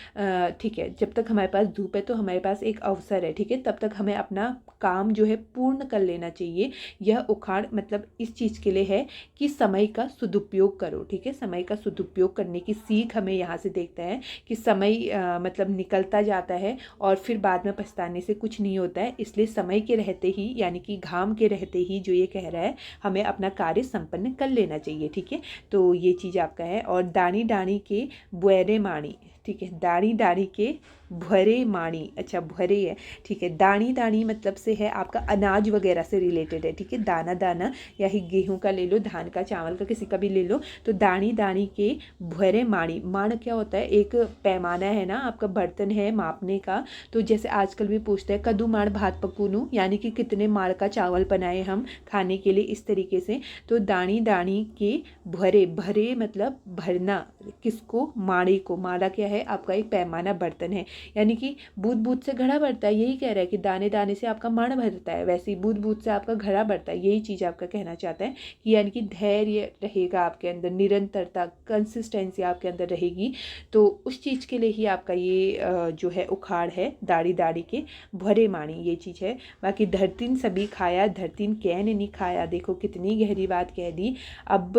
ठीक है, जब तक हमारे पास धूप है तो हमारे पास एक अवसर है, ठीक है, तब तक हमें अपना काम जो है पूर्ण कर लेना चाहिए। यह उखाड़ मतलब इस चीज़ के लिए है कि समय का सदुपयोग करो, ठीक है, समय का सदुपयोग करने की सीख हमें यहाँ से देखता है कि समय मतलब निकलता जाता है और फिर बाद में पछताने से कुछ नहीं होता है, इसलिए समय के रहते ही यानी कि घाम के रहते ही जो ये कह रहा है हमें अपना कार्य संपन्न कर लेना चाहिए, ठीक है। तो ये चीज़ आपका है। और दानी दानी के बुएरे माणी, ठीक है, दानी दानी के भरे माणी, अच्छा भरे है, ठीक है। दानी दानी मतलब से है आपका अनाज वगैरह से रिलेटेड है, ठीक है। दाना दाना, या ही गेहूं का ले लो, धान का, चावल का, किसी का भी ले लो। तो दानी दानी के भरे माणी, माण क्या होता है, एक पैमाना है ना, आपका बर्तन है मापने का। तो जैसे आजकल भी पूछते हैं कद्दू माण भात पकूनू, यानी कि कितने माण का चावल बनाए हम खाने के लिए, इस तरीके से। तो दानी दानी के भरे, भरे मतलब भरना, किसको, माड़े को। माड़ा क्या है, आपका एक पैमाना बर्तन है, यानी कि बूंद बूंद से घड़ा भरता है, यही कह रहा है कि दाने दाने से आपका माण भरता है, वैसे ही बूंद बूंद से आपका घड़ा भरता है, यही चीज़ आपका कहना चाहता है कि यानी कि धैर्य रहेगा आपके अंदर, निरंतरता, कंसिस्टेंसी आपके अंदर रहेगी। तो उस चीज़ के लिए ही आपका ये जो है उखाड़ है, दाढ़ी दाढ़ी के भरे माणी, ये चीज़ है। बाकी धरतीन सभी खाया, धरतीन कैन नहीं खाया, देखो कितनी गहरी बात कह दी। अब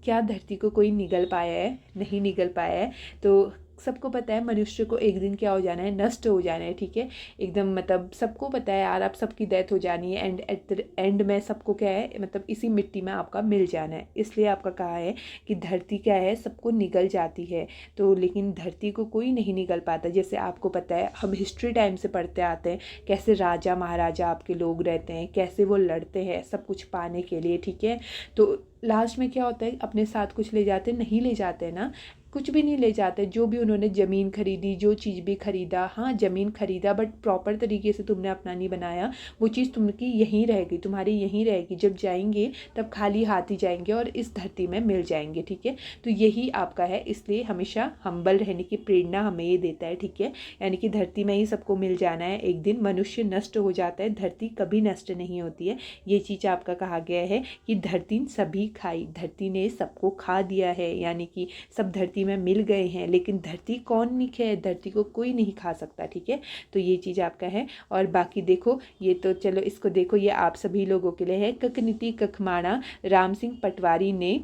क्या धरती को कोई निगल पाया है, नहीं निगल पाया है। तो सबको पता है मनुष्य को एक दिन क्या हो जाना है, नष्ट हो जाना है, ठीक है। एकदम मतलब सबको पता है यार, आप सबकी डेथ हो जानी है, एंड एट द एंड में सबको क्या है, मतलब इसी मिट्टी में आपका मिल जाना है। इसलिए आपका कहा है कि धरती क्या है, सबको निगल जाती है। तो लेकिन धरती को कोई नहीं निगल पाता। जैसे आपको पता है, हम हिस्ट्री टाइम से पढ़ते आते हैं कैसे राजा महाराजा आपके लोग रहते हैं, कैसे वो लड़ते हैं सब कुछ पाने के लिए, ठीक है। तो लास्ट में क्या होता है, अपने साथ कुछ ले जाते, नहीं ले जाते ना, कुछ भी नहीं ले जाते। जो भी उन्होंने ज़मीन खरीदी, जो चीज़ भी खरीदा, हाँ ज़मीन खरीदा बट प्रॉपर तरीके से तुमने अपना नहीं बनाया, वो चीज़ तुमकी यहीं रहेगी, तुम्हारी यहीं रहेगी। जब जाएंगे तब खाली हाथ ही जाएंगे और इस धरती में मिल जाएंगे, ठीक है। तो यही आपका है, इसलिए हमेशा हम्बल रहने की प्रेरणा हमें ये देता है, ठीक है। यानी कि धरती में ही सबको मिल जाना है एक दिन। मनुष्य नष्ट हो जाता है, धरती कभी नष्ट नहीं होती है। ये चीज़ आपका कहा गया है कि धरती सभी खाई, धरती ने सबको खा दिया है, यानी कि सब धरती में मिल गए हैं। लेकिन धरती कौन नहीं खाए, धरती को कोई नहीं खा सकता, ठीक है। तो ये चीज़ आपका है। और बाकी देखो, ये तो चलो इसको देखो, ये आप सभी लोगों के लिए है। ककनीति कखमाणा राम सिंह पटवारी ने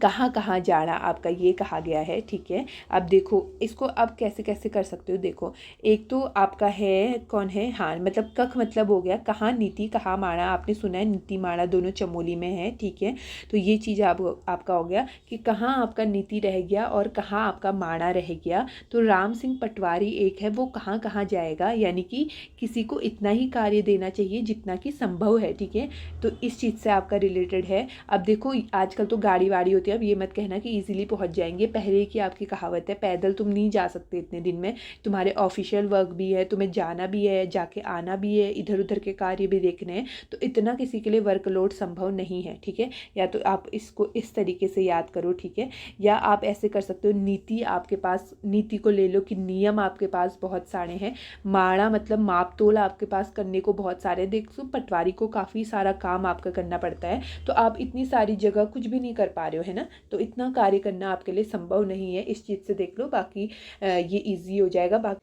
कहाँ कहाँ जाना, आपका ये कहा गया है, ठीक है। अब देखो इसको अब कैसे कैसे कर सकते हो, देखो एक तो आपका है, कौन है, हाँ मतलब कख मतलब हो गया कहाँ, नीति कहाँ माणा, आपने सुना है नीति माणा दोनों चमोली में है, ठीक है। तो ये चीज़ आपका हो गया कि कहाँ आपका नीति रह गया और कहाँ आपका माणा रह गया। तो राम सिंह पटवारी एक है, वो कहाँ कहाँ जाएगा, यानी कि किसी को इतना ही कार्य देना चाहिए जितना कि संभव है, ठीक है। तो इस चीज़ से आपका रिलेटेड है। अब देखो आजकल तो गाड़ी वाड़ी होती है, अब ये मत कहना कि इजीली पहुंच जाएंगे। पहले की आपकी कहावत है पैदल तुम नहीं जा सकते इतने दिन में, तुम्हारे ऑफिशियल वर्क भी है, तुम्हें जाना भी है, जाके आना भी है, इधर उधर के कार्य भी देखने हैं। तो इतना किसी के लिए वर्कलोड संभव नहीं है, ठीक है। या तो आप इसको इस तरीके से याद करो, ठीक है। या आप ऐसे कर सकते हो, नीति आपके पास, नीति को ले लो कि नियम आपके पास बहुत सारे हैं। माणा मतलब माप तोल आपके पास करने को बहुत सारे, देखो पटवारी को काफ़ी सारा काम आपका करना पड़ता है। तो आप इतनी सारी जगह कुछ भी नहीं कर पा रहे हो, है ना। तो इतना कार्य करना आपके लिए संभव नहीं है, इस चीज़ से देख लो। बाकी ये इजी हो जाएगा। बाकी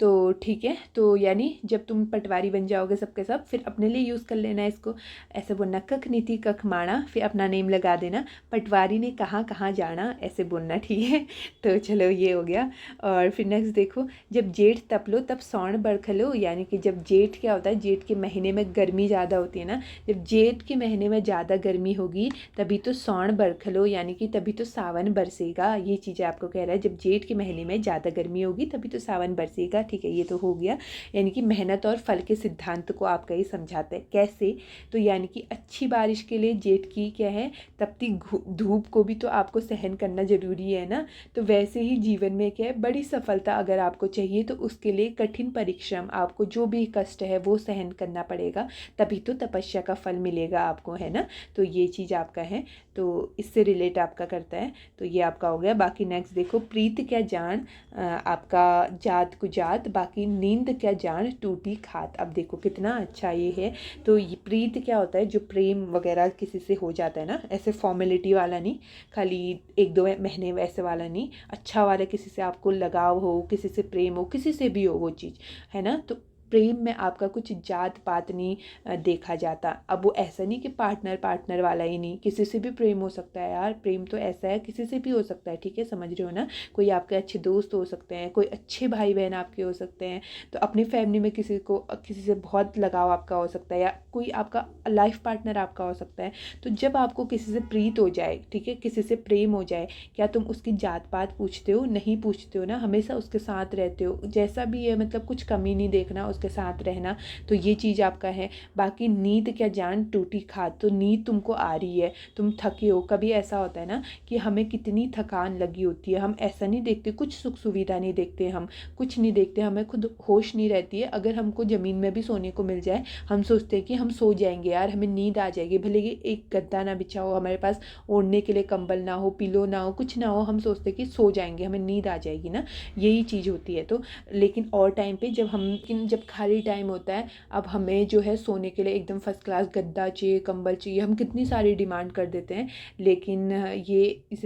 तो ठीक है। तो यानी जब तुम पटवारी बन जाओगे सबके सब, फिर अपने लिए यूज़ कर लेना इसको। ऐसे बोलना कख नीति कख माणा, फिर अपना नेम लगा देना, पटवारी ने कहाँ कहाँ जाना, ऐसे बोलना, ठीक है। तो चलो ये हो गया। और फिर नेक्स्ट देखो, जब जेठ तपलो तब सौण बरखलो, यानी कि जब जेठ क्या होता है, जेठ के महीने में गर्मी ज़्यादा होती है ना, जब जेठ के महीने में ज़्यादा गर्मी होगी तभी तो सौण बरखलो, यानी कि तभी तो सावन बरसेगा। ये चीज़ें आपको कह रहा है, जब जेठ के महीने में ज़्यादा गर्मी होगी तभी तो सावन बरसेगा, ठीक है। ये तो हो गया, यानी कि मेहनत और फल के सिद्धांत को आपका ये समझाता है। कैसे, तो यानी कि अच्छी बारिश के लिए जेठ की क्या है, तपती धूप को भी तो आपको सहन करना जरूरी है ना। तो वैसे ही जीवन में क्या है, बड़ी सफलता अगर आपको चाहिए तो उसके लिए कठिन परिश्रम, आपको जो भी कष्ट है वो सहन करना पड़ेगा, तभी तो तपस्या का फल मिलेगा आपको, है ना। तो ये चीज़ आपका है, तो इससे रिलेट आपका करता है। तो ये आपका हो गया। बाकी नेक्स्ट देखो, प्रीत क्या जान, आपका जात को जात, बाकी नींद क्या जान टूटी खात। अब देखो कितना अच्छा ये है। तो ये प्रीत क्या होता है, जो प्रेम वगैरह किसी से हो जाता है ना, ऐसे फॉर्मेलिटी वाला नहीं, खाली एक दो महीने वैसे वाला नहीं, अच्छा वाला, किसी से आपको लगाव हो, किसी से प्रेम हो, किसी से भी हो वो चीज़, है ना। तो प्रेम में आपका कुछ जात पात नहीं देखा जाता। अब वो ऐसा नहीं कि पार्टनर वाला ही नहीं, किसी से भी प्रेम हो सकता है यार। प्रेम तो ऐसा है किसी से भी हो सकता है, ठीक है, समझ रहे हो ना। कोई आपके अच्छे दोस्त हो सकते हैं, कोई अच्छे भाई बहन आपके हो सकते हैं, तो अपनी फैमिली में किसी से बहुत लगाव आपका हो सकता है, या कोई आपका लाइफ पार्टनर आपका हो सकता है। तो जब आपको किसी से प्रीत हो जाए, ठीक है, किसी से प्रेम हो जाए, क्या तुम उसकी जात पात पूछते हो? नहीं पूछते हो ना, हमेशा उसके साथ रहते हो, जैसा भी है, मतलब कुछ कमी नहीं देखना, उसके साथ रहना। तो ये चीज़ आपका है। बाकी नींद क्या जान टूटी खाद, तो नींद तुमको आ रही है, तुम थके हो। कभी ऐसा होता है ना कि हमें कितनी थकान लगी होती है, हम ऐसा नहीं देखते, कुछ सुख सुविधा नहीं देखते, हम कुछ नहीं देखते, हमें खुद होश नहीं रहती है। अगर हमको ज़मीन में भी सोने को मिल जाए, हम सोचते हैं कि हम सो जाएंगे यार, हमें नींद आ जाएगी, भले ही एक गद्दा ना बिछा हो, हमारे पास ओढ़ने के लिए कंबल ना हो, पिलो ना हो, कुछ ना हो, हम सोचते हैं कि सो जाएंगे, हमें नींद आ जाएगी ना, यही चीज़ होती है। तो लेकिन और टाइम पे जब खाली टाइम होता है, अब हमें जो है सोने के लिए एकदम फर्स्ट क्लास गद्दा चाहिए, कंबल चाहिए, हम कितनी सारी डिमांड कर देते हैं। लेकिन ये इस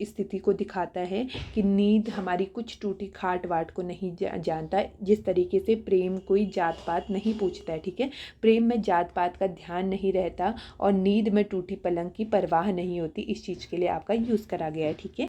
स्थिति को दिखाता है कि नींद हमारी कुछ टूटी खाट वाट को नहीं जानता। जिस तरीके से प्रेम कोई जात पात नहीं पूछता है, ठीक है, प्रेम में जात पात का ध्यान नहीं रहता, और नींद में टूटी पलंग की परवाह नहीं होती। इस चीज़ के लिए आपका यूज़ करा गया है, ठीक है।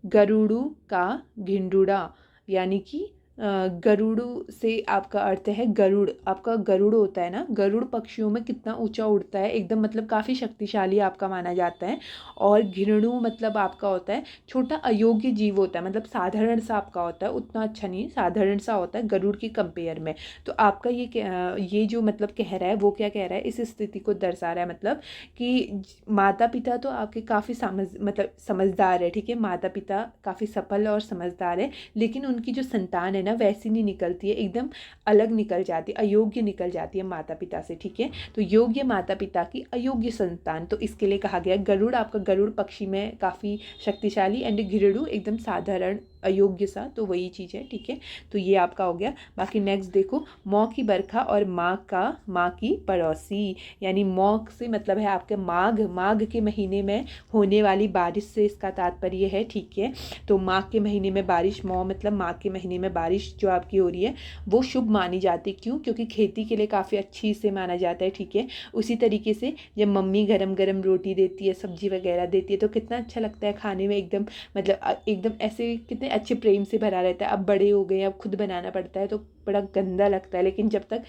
गरुड़ू का घिंडूड़ा, यानी कि गरुड़ू से आपका अर्थ है गरुड़। आपका गरुड़ होता है ना, गरुड़ पक्षियों में कितना ऊंचा उड़ता है, एकदम मतलब काफ़ी शक्तिशाली आपका माना जाता है। और घिरणु मतलब आपका होता है छोटा अयोग्य जीव होता है, मतलब साधारण सा आपका होता है, उतना अच्छा नहीं, साधारण सा होता है गरुड़ की कंपेयर में। तो आपका ये जो मतलब कह रहा है, वो क्या कह रहा है, इस स्थिति को दर्शा रहा है, मतलब कि माता पिता तो आपके काफ़ी समझदार है, ठीक है, माता पिता काफ़ी सफल और समझदार है, लेकिन उनकी जो संतान है ना, वैसी नहीं निकलती है, एकदम अलग निकल जाती है, अयोग्य निकल जाती है माता पिता से, ठीक है। तो योग्य माता पिता की अयोग्य संतान, तो इसके लिए कहा गया गरुड़। आपका गरुड़ पक्षी में काफ़ी शक्तिशाली, एंड घिरड़ू एकदम साधारण अयोग्य सा, तो वही चीज़ है, ठीक है। तो ये आपका हो गया। बाकी नेक्स्ट देखो, मौ की बरखा और माँ की पड़ोसी, यानी मौ से मतलब है आपके माघ के महीने में होने वाली बारिश से इसका तात्पर्य है, ठीक है। तो माघ के महीने में बारिश, मौ मतलब माघ के महीने में बारिश जो आपकी हो रही है वो शुभ मानी जाती है। क्यों? क्योंकि खेती के लिए काफ़ी अच्छी से माना जाता है, ठीक है। उसी तरीके से जब मम्मी गरम गरम रोटी देती है, सब्जी वगैरह देती है, तो कितना अच्छा लगता है खाने में, एकदम मतलब एकदम ऐसे कितने अच्छे प्रेम से भरा रहता है। अब बड़े हो गए, अब खुद बनाना पड़ता है, तो बड़ा गंदा लगता है, लेकिन जब तक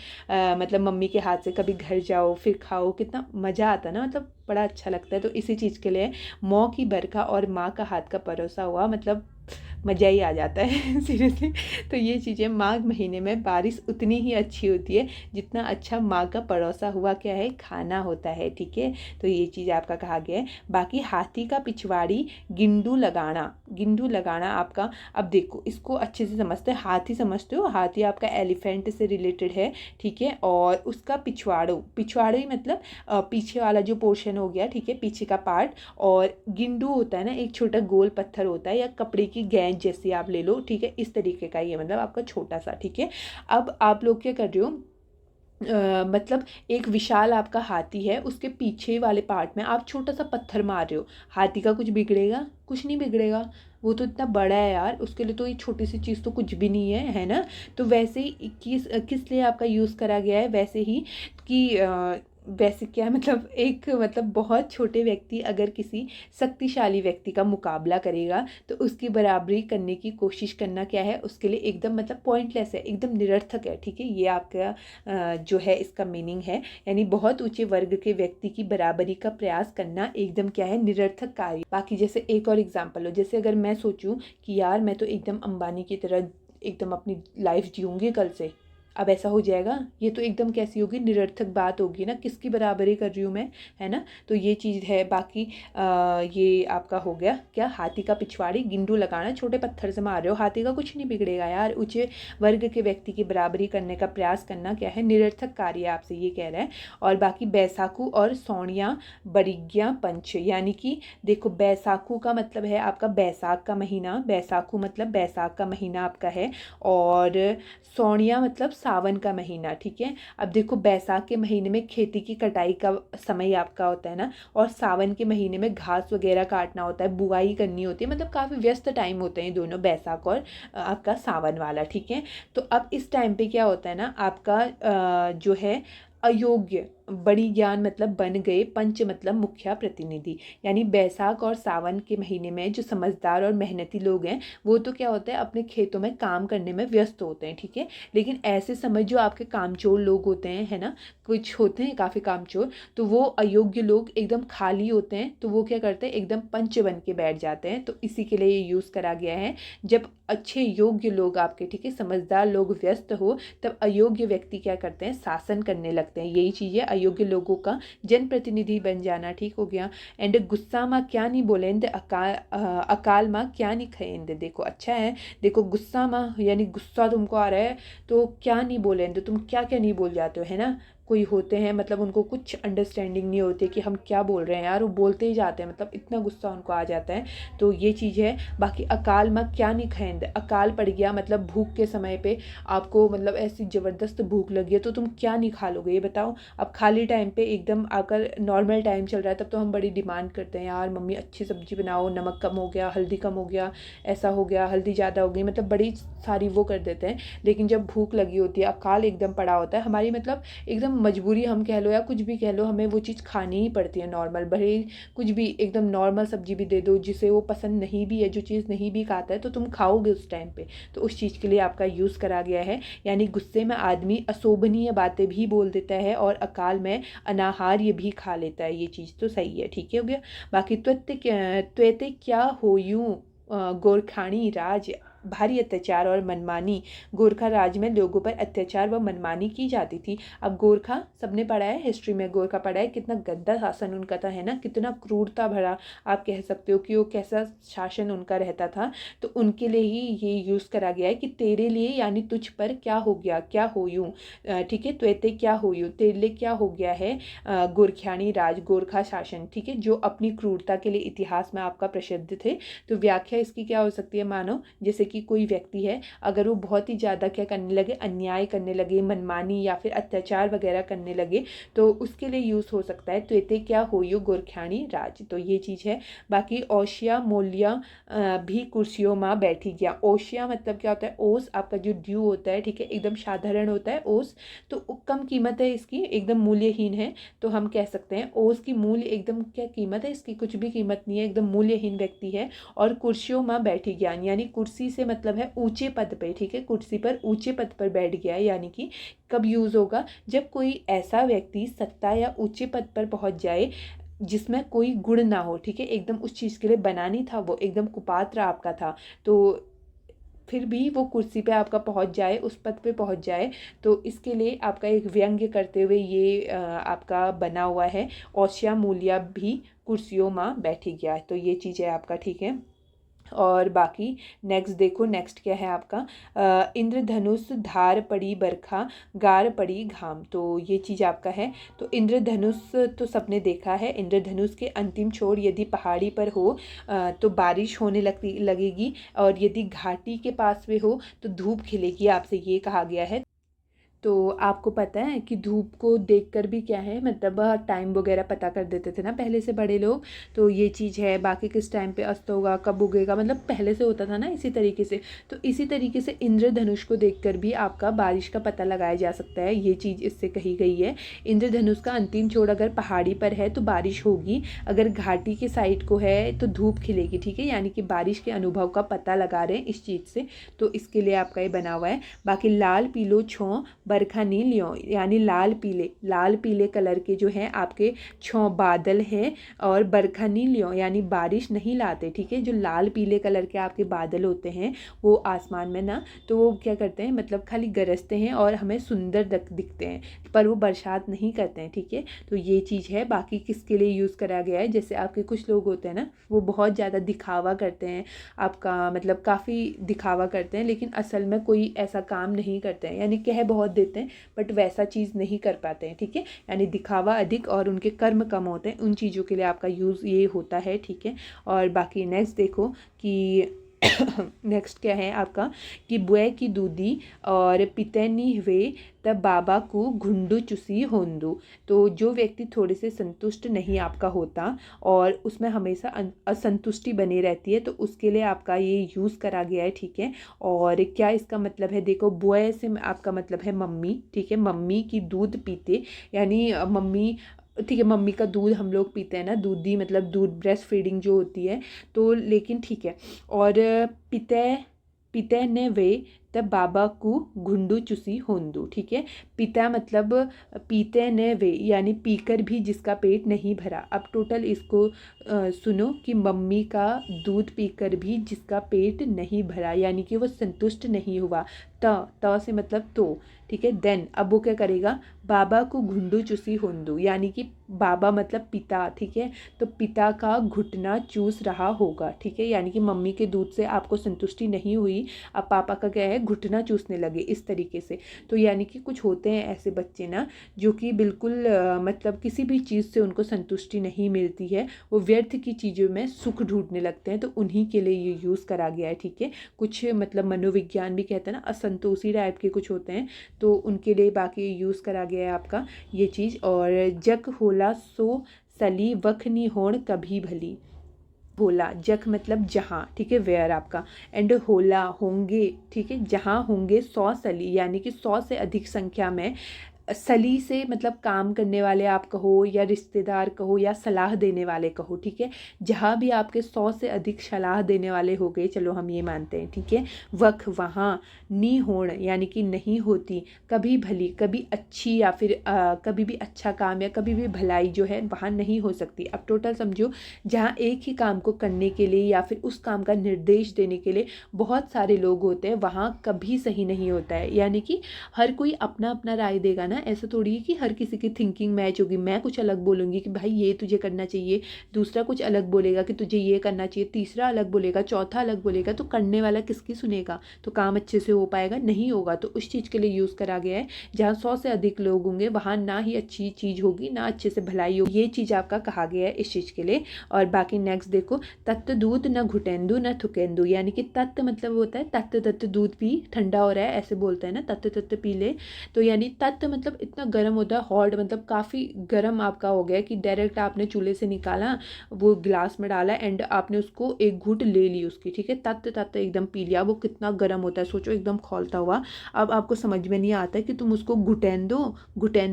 मतलब मम्मी के हाथ से कभी घर जाओ फिर खाओ, कितना मज़ा आता है ना, मतलब बड़ा अच्छा लगता है। तो इसी चीज़ के लिए मौ की बरखा और माँ का हाथ का परोसा हुआ, मतलब मज़ा ही आ जाता है सीरियसली। तो ये चीज़ें, माघ महीने में बारिश उतनी ही अच्छी होती है जितना अच्छा माँ का परोसा हुआ क्या है, खाना होता है, ठीक है। तो ये चीज़ आपका कहा गया है। बाकी हाथी का पिछवाड़ी गिंडू लगाना आपका, अब देखो इसको अच्छे से समझते हैं। हाथी समझते हो, हाथी आपका एलिफेंट से रिलेटेड है, ठीक है। और उसका पिछवाड़ो मतलब पीछे वाला जो पोर्शन हो गया, ठीक है, पीछे का पार्ट। और गिंडू होता है ना, एक छोटा गोल पत्थर होता है, या कपड़े की गेंद जैसी आप ले लो, ठीक है, इस तरीके का ये मतलब आपका छोटा सा, ठीक है। अब आप लोग क्या कर रहे हो, मतलब एक विशाल आपका हाथी है, उसके पीछे वाले पार्ट में आप छोटा सा पत्थर मार रहे हो, हाथी का कुछ बिगड़ेगा? कुछ नहीं बिगड़ेगा, वो तो इतना बड़ा है यार, उसके लिए तो ये छोटी सी चीज़ तो कुछ भी नहीं है ना। तो वैसे ही किस लिए आपका यूज़ करा गया है, वैसे ही कि वैसे क्या मतलब एक मतलब बहुत छोटे व्यक्ति अगर किसी शक्तिशाली व्यक्ति का मुकाबला करेगा, तो उसकी बराबरी करने की कोशिश करना क्या है, उसके लिए एकदम मतलब पॉइंटलेस है, एकदम निरर्थक है, ठीक है। ये आपका जो है इसका मीनिंग है, यानी बहुत ऊंचे वर्ग के व्यक्ति की बराबरी का प्रयास करना एकदम क्या है, निरर्थक कार्य। बाकी जैसे एक और एग्जांपल हो, जैसे अगर मैं सोचूं कि यार मैं तो एकदम अंबानी की तरह एकदम अपनी लाइफ जीऊँगी कल से, अब ऐसा हो जाएगा, ये तो एकदम कैसी होगी, निरर्थक बात होगी ना, किसकी बराबरी कर रही हूँ मैं, है ना। तो ये चीज़ है। बाकी ये आपका हो गया क्या, हाथी का पिछवाड़ी गिंडू लगाना, छोटे पत्थर से मार रहे हो, हाथी का कुछ नहीं बिगड़ेगा यार, ऊंचे वर्ग के व्यक्ति की बराबरी करने का प्रयास करना क्या है, निरर्थक कार्य है, आपसे ये कह रहा है। और बाकी बैसाखू और सौणिया बरिज्ञा पंच, यानी कि देखो बैसाखू का मतलब है आपका बैसाख का महीना, बैसाखू मतलब बैसाख का महीना आपका है, और सौणिया मतलब सावन का महीना, ठीक है। अब देखो बैसाख के महीने में खेती की कटाई का समय आपका होता है ना, और सावन के महीने में घास वगैरह काटना होता है, बुआई करनी होती है, मतलब काफ़ी व्यस्त टाइम होते हैं दोनों, बैसाख और आपका सावन वाला, ठीक है। तो अब इस टाइम पे क्या होता है ना, आपका जो है अयोग्य बड़ी ज्ञान मतलब बन गए पंच मतलब मुखिया प्रतिनिधि, यानी बैसाख और सावन के महीने में जो समझदार और मेहनती लोग हैं वो तो क्या होता है अपने खेतों में काम करने में व्यस्त होते हैं, ठीक है। लेकिन ऐसे समय जो आपके कामचोर लोग होते हैं, है ना, कुछ होते हैं काफ़ी कामचोर, तो वो अयोग्य लोग एकदम खाली होते हैं, तो वो क्या करते हैं एकदम पंच बन के बैठ जाते हैं। तो इसी के लिए ये यूज़ करा गया है। जब अच्छे योग्य लोग आपके, ठीक है, समझदार लोग व्यस्त हो, तब अयोग्य व्यक्ति क्या करते हैं शासन करने लगते हैं। यही चीज़ है अयोग्य लोगों का जनप्रतिनिधि बन जाना, ठीक हो गया। एंड गुस्सा माँ क्या नहीं बोलेंद, अकाल माँ क्या नहीं खाएंद। देखो अच्छा है, देखो गुस्सा माँ यानी गुस्सा तुमको आ रहा है तो क्या नहीं बोलेंद, तुम क्या क्या नहीं बोल जाते हो, है ना। कोई होते हैं मतलब उनको कुछ अंडरस्टैंडिंग नहीं होती कि हम क्या बोल रहे हैं यार, वो बोलते ही जाते हैं, मतलब इतना गुस्सा उनको आ जाता है। तो ये चीज़ है। बाकी अकाल माँ क्या नहीं खाएंद, अकाल पड़ गया मतलब भूख के समय पे आपको मतलब ऐसी ज़बरदस्त भूख लगी है तो तुम क्या नहीं खा लोगे ये बताओ। अब खाली टाइम पे एकदम अगर नॉर्मल टाइम चल रहा है तब तो हम बड़ी डिमांड करते हैं, यार मम्मी अच्छी सब्जी बनाओ, नमक कम हो गया, हल्दी कम हो गया, ऐसा हो गया, हल्दी ज़्यादा हो गई, मतलब बड़ी सारी वो कर देते हैं। लेकिन जब भूख लगी होती है, अकाल एकदम पड़ा होता है, हमारी मतलब एकदम मजबूरी हम कह लो या कुछ भी कह लो, हमें वो चीज़ खानी ही पड़ती है नॉर्मल, भले कुछ भी एकदम नॉर्मल सब्जी भी दे दो जिसे वो पसंद नहीं भी है, जो चीज़ नहीं भी खाता है तो तुम खाओगे उस टाइम पे, तो उस चीज़ के लिए आपका यूज़ करा गया है। यानी गुस्से में आदमी अशोभनीय बातें भी बोल देता है और अकाल में अनाहार्य भी खा लेता है, ये चीज़ तो सही है, ठीक है हो गया। बाकी त्वेते क्या हो यूं गोरखानी राज, भारी अत्याचार और मनमानी, गोरखा राज में लोगों पर अत्याचार व मनमानी की जाती थी। अब गोरखा सबने पढ़ा है हिस्ट्री में, गोरखा पढ़ा है कितना गंदा शासन उनका था, है ना, कितना क्रूरता भरा आप कह सकते हो कि वो कैसा शासन उनका रहता था। तो उनके लिए ही ये यूज़ करा गया है कि तेरे लिए यानी तुझ पर क्या हो गया, क्या हो यूँ, ठीक है, त्वेते क्या हो यूँ, तेरे लिए क्या हो गया है गोरखियानी राज, गोरखा शासन, ठीक है, जो अपनी क्रूरता के लिए इतिहास में आपका प्रसिद्ध थे। तो व्याख्या इसकी क्या हो सकती है, मानो जैसे कि कोई व्यक्ति है अगर वो बहुत ही ज़्यादा क्या करने लगे, अन्याय करने लगे, मनमानी या फिर अत्याचार वगैरह करने लगे, तो उसके लिए यूज़ हो सकता है त्वेते क्या हो यू गोरख्याणी राज, तो ये चीज़ है। बाकी ओशिया मोलिया भी कुर्सियों माँ बैठी गया। ओशिया मतलब क्या होता है, ओस आपका जो ड्यू होता है, ठीक है, एकदम साधारण होता है ओस, तो कम कीमत है इसकी, एकदम मूल्यहीन है, तो हम कह सकते हैं ओस की मूल्य एकदम क्या कीमत है इसकी, कुछ भी कीमत नहीं है, एकदम मूल्यहीन व्यक्ति है। और कुर्सियों में बैठी ज्ञान, यानी कुर्सी से मतलब है ऊंचे पद पे, ठीक है, कुर्सी पर ऊंचे पद पर बैठ गया, यानी कि कब यूज़ होगा, जब कोई ऐसा व्यक्ति सत्ता या ऊंचे पद पर पहुंच जाए जिसमें कोई गुण ना हो, ठीक है, एकदम उस चीज़ के लिए बना नहीं था, वो एकदम कुपात्र आपका था, तो फिर भी वो कुर्सी पे आपका पहुंच जाए, उस पद पे पहुंच जाए, तो इसके लिए आपका एक व्यंग्य करते हुए ये आपका बना हुआ है, ओशिया मूलिया भी कुर्सियों माँ बैठी गया, तो ये चीज़ है आपका, ठीक है। और बाकी नेक्स्ट देखो, नेक्स्ट क्या है आपका, इंद्रधनुष धार पड़ी बरखा, गार पड़ी घाम, तो ये चीज़ आपका है। तो इंद्रधनुष तो सबने देखा है, इंद्रधनुष के अंतिम छोर यदि पहाड़ी पर हो तो बारिश होने लगेगी, और यदि घाटी के पास में हो तो धूप खिलेगी, आपसे ये कहा गया है। तो आपको पता है कि धूप को देखकर भी क्या है मतलब टाइम वगैरह पता कर देते थे ना पहले से बड़े लोग, तो ये चीज़ है। बाकी किस टाइम पे अस्त होगा, कब उगेगा, मतलब पहले से होता था ना इसी तरीके से, तो इसी तरीके से इंद्रधनुष को देखकर भी आपका बारिश का पता लगाया जा सकता है, ये चीज़ इससे कही गई है। इंद्रधनुष का अंतिम छोर अगर पहाड़ी पर है तो बारिश होगी, अगर घाटी के साइड को है तो धूप खिलेगी, ठीक है, यानी कि बारिश के अनुभव का पता लगा रहे हैं इस चीज़ से, तो इसके लिए आपका ये बना हुआ है। बाकी लाल पीलो छों बरखा नीलियों, यानी लाल पीले कलर के जो हैं आपके छौ बादल हैं, और बरखा नीलियों यानी बारिश नहीं लाते, ठीक है, जो लाल पीले कलर के आपके बादल होते हैं वो आसमान में ना, तो वो क्या करते हैं मतलब खाली गरजते हैं और हमें सुंदर दिखते हैं, पर वो बरसात नहीं करते हैं, ठीक है, तो ये चीज़ है। बाकी किसके लिए यूज़ करा गया है, जैसे आपके कुछ लोग होते हैं ना वो बहुत ज़्यादा दिखावा करते हैं, आपका मतलब काफ़ी दिखावा करते हैं, लेकिन असल में कोई ऐसा काम नहीं करते हैं, यानी कह बहुत देते हैं बट वैसा चीज़ नहीं कर पाते हैं, ठीक है, यानी दिखावा अधिक और उनके कर्म कम होते हैं, उन चीज़ों के लिए आपका यूज़ ये होता है, ठीक है। और बाकी नेक्स्ट देखो कि नेक्स्ट क्या है आपका कि बुए की दूधी और पितैनी हुए तब बाबा को घुंडू चुसी होंदू। तो जो व्यक्ति थोड़े से संतुष्ट नहीं आपका होता और उसमें हमेशा असंतुष्टि बनी रहती है, तो उसके लिए आपका ये यूज़ करा गया है, ठीक है। और क्या इसका मतलब है, देखो बुए से आपका मतलब है मम्मी, ठीक है। मम्मी की दूध पीते यानी मम्मी, ठीक है, मम्मी का दूध हम लोग पीते हैं ना, दूधी मतलब दूध, ब्रेस्ट फीडिंग जो होती है, तो लेकिन ठीक है। और पिते पिते ने वे तब बाबा को घुंडू चुसी होंदू, ठीक है। पिता मतलब पीते ने वे यानी पीकर भी जिसका पेट नहीं भरा। अब टोटल इसको सुनो कि मम्मी का दूध पीकर भी जिसका पेट नहीं भरा यानी कि वो संतुष्ट नहीं हुआ। त से मतलब तो, ठीक है। देन अब वो क्या करेगा, बाबा को घुंडू चुसी होंदू यानी कि बाबा मतलब पिता, ठीक है। तो पिता का घुटना चूस रहा होगा, ठीक है। यानी कि मम्मी के दूध से आपको संतुष्टि नहीं हुई, अब पापा का क्या है, घुटना चूसने लगे इस तरीके से। तो यानी कि कुछ होते हैं ऐसे बच्चे ना जो कि बिल्कुल मतलब किसी भी चीज़ से उनको संतुष्टि नहीं मिलती है, वो व्यर्थ की चीज़ों में सुख ढूंढने लगते हैं, तो उन्हीं के लिए ये यूज़ करा गया है, ठीक है। कुछ मतलब मनोविज्ञान भी कहते हैं ना, असंतोषी टाइप के कुछ होते हैं, तो उनके लिए बाकी यूज़ करा गया है आपका ये चीज़। और जग होला सो सली वखनी होण कभी भली। होला, जख मतलब जहाँ, ठीक है, वेयर आपका, एंड होला होंगे, ठीक है, जहाँ होंगे 100 सली यानी कि 100 से अधिक संख्या में। सली से मतलब काम करने वाले आप कहो या रिश्तेदार कहो या सलाह देने वाले कहो, ठीक है। जहाँ भी आपके 100 से अधिक सलाह देने वाले हो गए, चलो हम ये मानते हैं, ठीक है। वख वहाँ, नी होण यानी कि नहीं होती, कभी भली कभी अच्छी या फिर कभी भी अच्छा काम या कभी भी भलाई जो है वहाँ नहीं हो सकती। अब टोटल समझो, जहाँ एक ही काम को करने के लिए या फिर उस काम का निर्देश देने के लिए बहुत सारे लोग होते हैं, वहाँ कभी सही नहीं होता है। यानी कि हर कोई अपना अपना राय देगा ना, ऐसा थोड़ी है कि हर किसी की थिंकिंग मैच होगी। मैं कुछ अलग बोलूँगी कि भाई ये तुझे करना चाहिए, दूसरा कुछ अलग बोलेगा कि तुझे ये करना चाहिए, तीसरा अलग बोलेगा, चौथा अलग बोलेगा, तो करने वाला किसकी सुनेगा, तो काम अच्छे से हो पाएगा, नहीं होगा। तो उस चीज़ के लिए यूज़ करा गया है, जहाँ 100 से अधिक लोग होंगे वहाँ ना ही अच्छी चीज़ होगी ना अच्छे से भलाई होगी, ये चीज़ आपका कहा गया है इस चीज़ के लिए। और बाकी नेक्स्ट देखो, तत्त दूध न घुटेंदू न थुकेंदू, यानी कि तत्त मतलब होता है तत्त तत्त दूध पी, ठंडा हो रहा है ऐसे बोलते हैं ना, तत्त तत्त पी ले। तो यानी तत्त मतलब इतना गर्म होता है, हॉट मतलब काफ़ी गर्म आपका हो गया कि डायरेक्ट आपने चूल्हे से निकाला, वो गिलास में डाला एंड आपने उसको एक घूंट ले ली उसकी, ठीक है। तत्त तत्त एकदम पी लिया, वो कितना गर्म होता है सोचो, एकदम खौलता हुआ। अब आपको समझ में नहीं आता कि तुम उसको घुटैन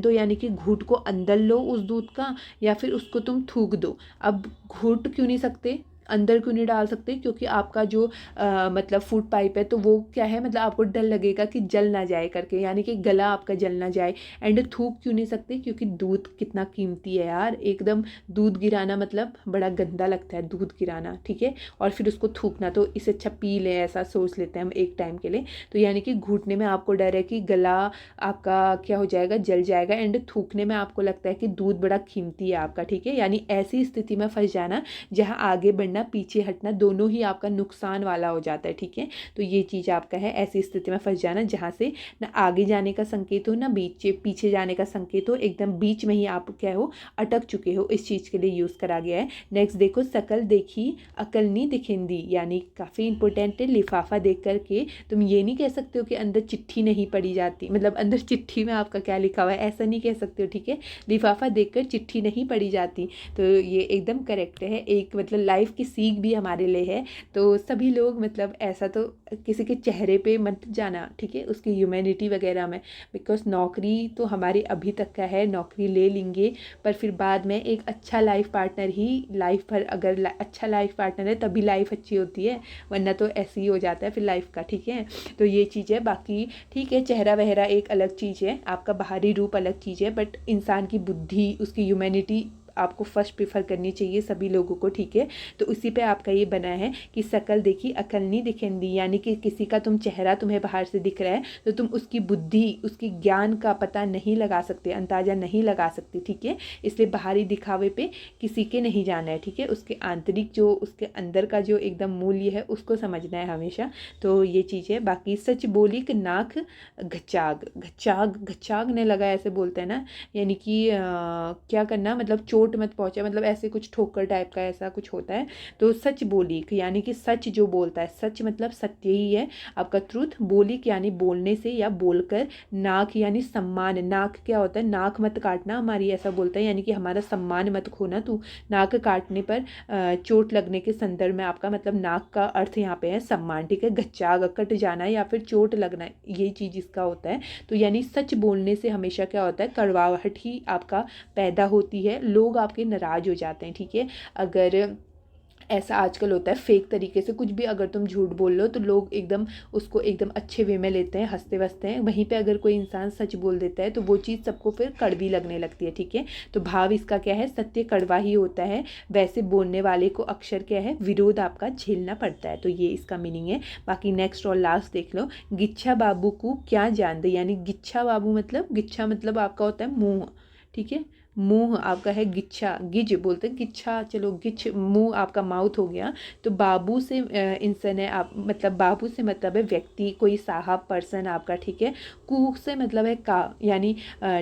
दो यानी कि घूंट को अंदर लो उस दूध का, या फिर उसको तुम थूक दो। अब घूंट क्यों नहीं सकते, अंदर क्यों नहीं डाल सकते, क्योंकि आपका जो मतलब फूड पाइप है, तो वो क्या है, मतलब आपको डर लगेगा कि जल ना जाए करके, यानी कि गला आपका जल ना जाए। एंड थूक क्यों नहीं सकते, क्योंकि दूध कितना कीमती है यार, एकदम दूध गिराना मतलब बड़ा गंदा लगता है दूध गिराना, ठीक है। और फिर उसको थूकना, तो इससे अच्छा पी लें, ऐसा सोच लेते हैं हम एक टाइम के लिए। तो यानी कि घूटने में आपको डर है कि गला आपका क्या हो जाएगा, जल जाएगा, एंड थूकने में आपको लगता है कि दूध बड़ा कीमती है आपका, ठीक है। यानी ऐसी स्थिति में फंस जाना जहाँ आगे बढ़ना पीछे हटना दोनों ही आपका नुकसान वाला हो जाता है, ठीक है। तो ये चीज़ आपका है, ऐसी स्थिति में फंस जाना जहाँ से ना आगे जाने का संकेत हो ना बीच पीछे जाने का संकेत हो, एकदम बीच में ही आप क्या हो, अटक चुके हो, इस चीज़ के लिए यूज़ करा गया है। नेक्स्ट देखो, शकल देखी अकल नहीं दिखेंदी, यानी काफ़ी इंपॉर्टेंट है। लिफाफा देख करके तुम ये नहीं कह सकते हो कि अंदर चिट्ठी नहीं पढ़ी जाती, मतलब अंदर चिट्ठी में आपका क्या लिखा हुआ है ऐसा नहीं कह सकते हो, ठीक है। लिफाफा देखकर चिट्ठी नहीं पढ़ी जाती, तो ये एकदम करेक्ट है। एक मतलब लाइफ की सीख भी हमारे लिए है। तो सभी लोग मतलब ऐसा तो किसी के चेहरे पे मत जाना, ठीक है, उसकी ह्यूमैनिटी वगैरह में, बिकॉज नौकरी तो हमारे अभी तक का है, नौकरी ले लेंगे, पर फिर बाद में एक अच्छा लाइफ पार्टनर ही लाइफ भर, अगर अच्छा लाइफ पार्टनर है तभी लाइफ अच्छी होती है, वरना तो ऐसे ही हो जाता है फिर लाइफ का, ठीक है। तो ये चीज़ है, बाकी ठीक है, चेहरा वहरा एक अलग चीज़ है, आपका बाहरी रूप अलग चीज़ है, बट इंसान की बुद्धि, उसकी ह्यूमैनिटी आपको फर्स्ट प्रेफर करनी चाहिए सभी लोगों को, ठीक है। तो उसी पे आपका ये बना है कि शकल देखी अकल नहीं दिखेंदी, यानी कि किसी का तुम चेहरा तुम्हें बाहर से दिख रहा है तो तुम उसकी बुद्धि, उसकी ज्ञान का पता नहीं लगा सकते, अंदाजा नहीं लगा सकते, ठीक है। इसलिए बाहरी दिखावे पे किसी के नहीं जाना है, ठीक है। उसके आंतरिक जो उसके अंदर का जो एकदम मूल्य है उसको समझना है हमेशा। तो ये चीज़ है। बाकी सच बोली कि नाक घचाग, घचाग घचाग ने लगा ऐसे बोलते हैं ना, यानी कि क्या करना, मतलब चोट चोट मत पहुँचाए, मतलब ऐसे कुछ ठोकर टाइप का ऐसा कुछ होता है। तो सच बोली यानी कि सच जो बोलता है, सच मतलब सत्य ही है आपका, ट्रूथ। बोली यानी बोलने से या बोलकर। नाक यानी सम्मान, नाक क्या होता है, नाक मत काटना हमारी, ऐसा बोलता है, यानी कि हमारा सम्मान मत खोना तू। नाक काटने पर चोट लगने के संदर्भ में आपका मतलब नाक का अर्थ यहाँ पे है सम्मान, ठीक है। गच्चा कट जाना या फिर चोट लगना, ये चीज़ इसका होता है। तो यानी सच बोलने से हमेशा क्या होता है, कड़वाहट ही आपका पैदा होती है, लोग आपके नाराज़ हो जाते हैं, ठीक है। अगर ऐसा आजकल होता है फेक तरीके से कुछ भी अगर तुम झूठ बोल लो तो लोग एकदम उसको एकदम अच्छे वे में लेते हैं, हंसते वसते हैं। वहीं पे अगर कोई इंसान सच बोल देता है तो वो चीज़ सबको फिर कड़वी लगने लगती है, ठीक है। तो भाव इसका क्या है, सत्य कड़वा ही होता है, वैसे बोलने वाले को अक्षर क्या है, विरोध आपका झेलना पड़ता है। तो ये इसका मीनिंग है। बाकी नेक्स्ट और लास्ट देख लो, गिच्छा बाबू को क्या जान दे, यानी गिच्छा बाबू मतलब, गिच्छा मतलब आपका होता है मुँह, ठीक है। मुंह आपका है गिच्छा, गिज बोलते हैं गिच्छा, चलो गिच, मुंह आपका माउथ हो गया। तो बाबू से इंसान है आप, मतलब बाबू से मतलब है व्यक्ति, कोई साहब, पर्सन आपका, ठीक है। कू से मतलब है का, यानी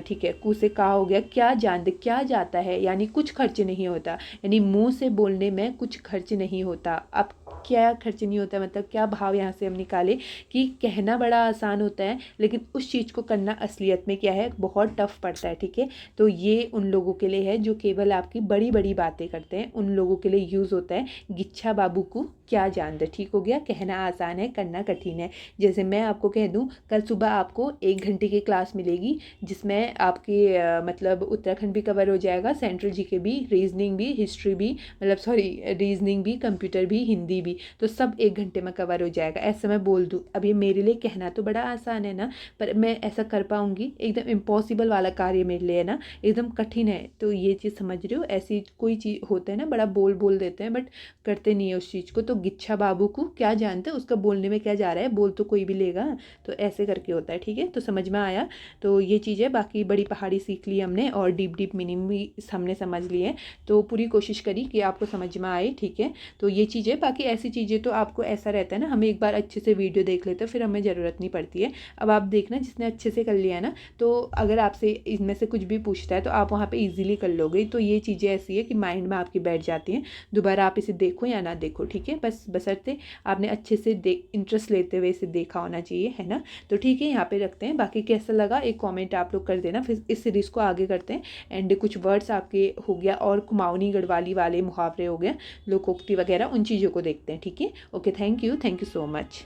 ठीक है, कू से का हो गया। क्या जान दे, क्या जाता है, यानी कुछ खर्च नहीं होता, यानी मुंह से बोलने में कुछ खर्च नहीं होता। अब क्या खर्च नहीं होता मतलब क्या भाव यहाँ से हम निकाले कि कहना बड़ा आसान होता है लेकिन उस चीज़ को करना असलियत में क्या है, बहुत टफ पड़ता है, ठीक है। तो ये उन लोगों के लिए है जो केवल आपकी बड़ी बड़ी बातें करते हैं, उन लोगों के लिए यूज़ होता है गिच्छा बाबू को क्या जान दे, ठीक हो गया। कहना आसान है, करना कठिन है। जैसे मैं आपको कह दूं कल सुबह आपको 1 घंटे की क्लास मिलेगी जिसमें आपके मतलब उत्तराखंड भी कवर हो जाएगा, सेंट्रल जीके भी, रीजनिंग भी, हिस्ट्री भी, मतलब सॉरी रीजनिंग भी, कंप्यूटर भी, हिंदी भी, तो सब 1 घंटे में कवर हो जाएगा। ऐसा मैं बोल दूँ, अब ये मेरे लिए कहना तो बड़ा आसान है ना, पर मैं ऐसा कर पाऊँगी, एकदम इम्पॉसिबल वाला कार्य मेरे लिए है ना, एकदम कठिन है। तो ये चीज़ समझ रहे हो, ऐसी कोई चीज़ होता है ना, बड़ा बोल देते हैं बट करते नहीं है उस चीज़ को। तो गिच्छा बाबू को क्या जानते हैं, उसका बोलने में क्या जा रहा है, बोल तो कोई भी लेगा, तो ऐसे करके होता है, ठीक है। तो समझ में आया, तो ये चीज़ है। बाकी बड़ी पहाड़ी सीख ली हमने और डीप डीप मीनिंग भी हमने समझ लिए, तो पूरी कोशिश करी कि आपको समझ में आए, ठीक है। तो ये चीज़ें, बाकी ऐसी चीज़ें तो आपको ऐसा रहता है ना, हमें एक बार अच्छे से वीडियो देख लेते हैं फिर हमें ज़रूरत नहीं पड़ती है। अब आप देखना जिसने अच्छे से कर लिया है ना, तो अगर आपसे इनमें से कुछ भी पूछता है तो आप वहाँ पे इजीली कर लोगे। तो ये चीज़ें ऐसी है कि माइंड में आपकी बैठ जाती हैं, दोबारा आप इसे देखो या ना देखो, ठीक है। बस बशर्ते आपने अच्छे से इंटरेस्ट लेते हुए इसे देखा होना चाहिए, है ना। तो ठीक है, यहाँ पे रखते हैं। बाकी कैसा लगा एक कमेंट आप लोग कर देना, फिर इस सीरीज़ को आगे करते हैं। एंड कुछ वर्ड्स आपके हो गया और कुमाऊनी गढ़वाली वाले मुहावरे हो गए, लोकोक्ति वगैरह, उन चीज़ों को देखते हैं, ठीक है। Okay, thank you so much.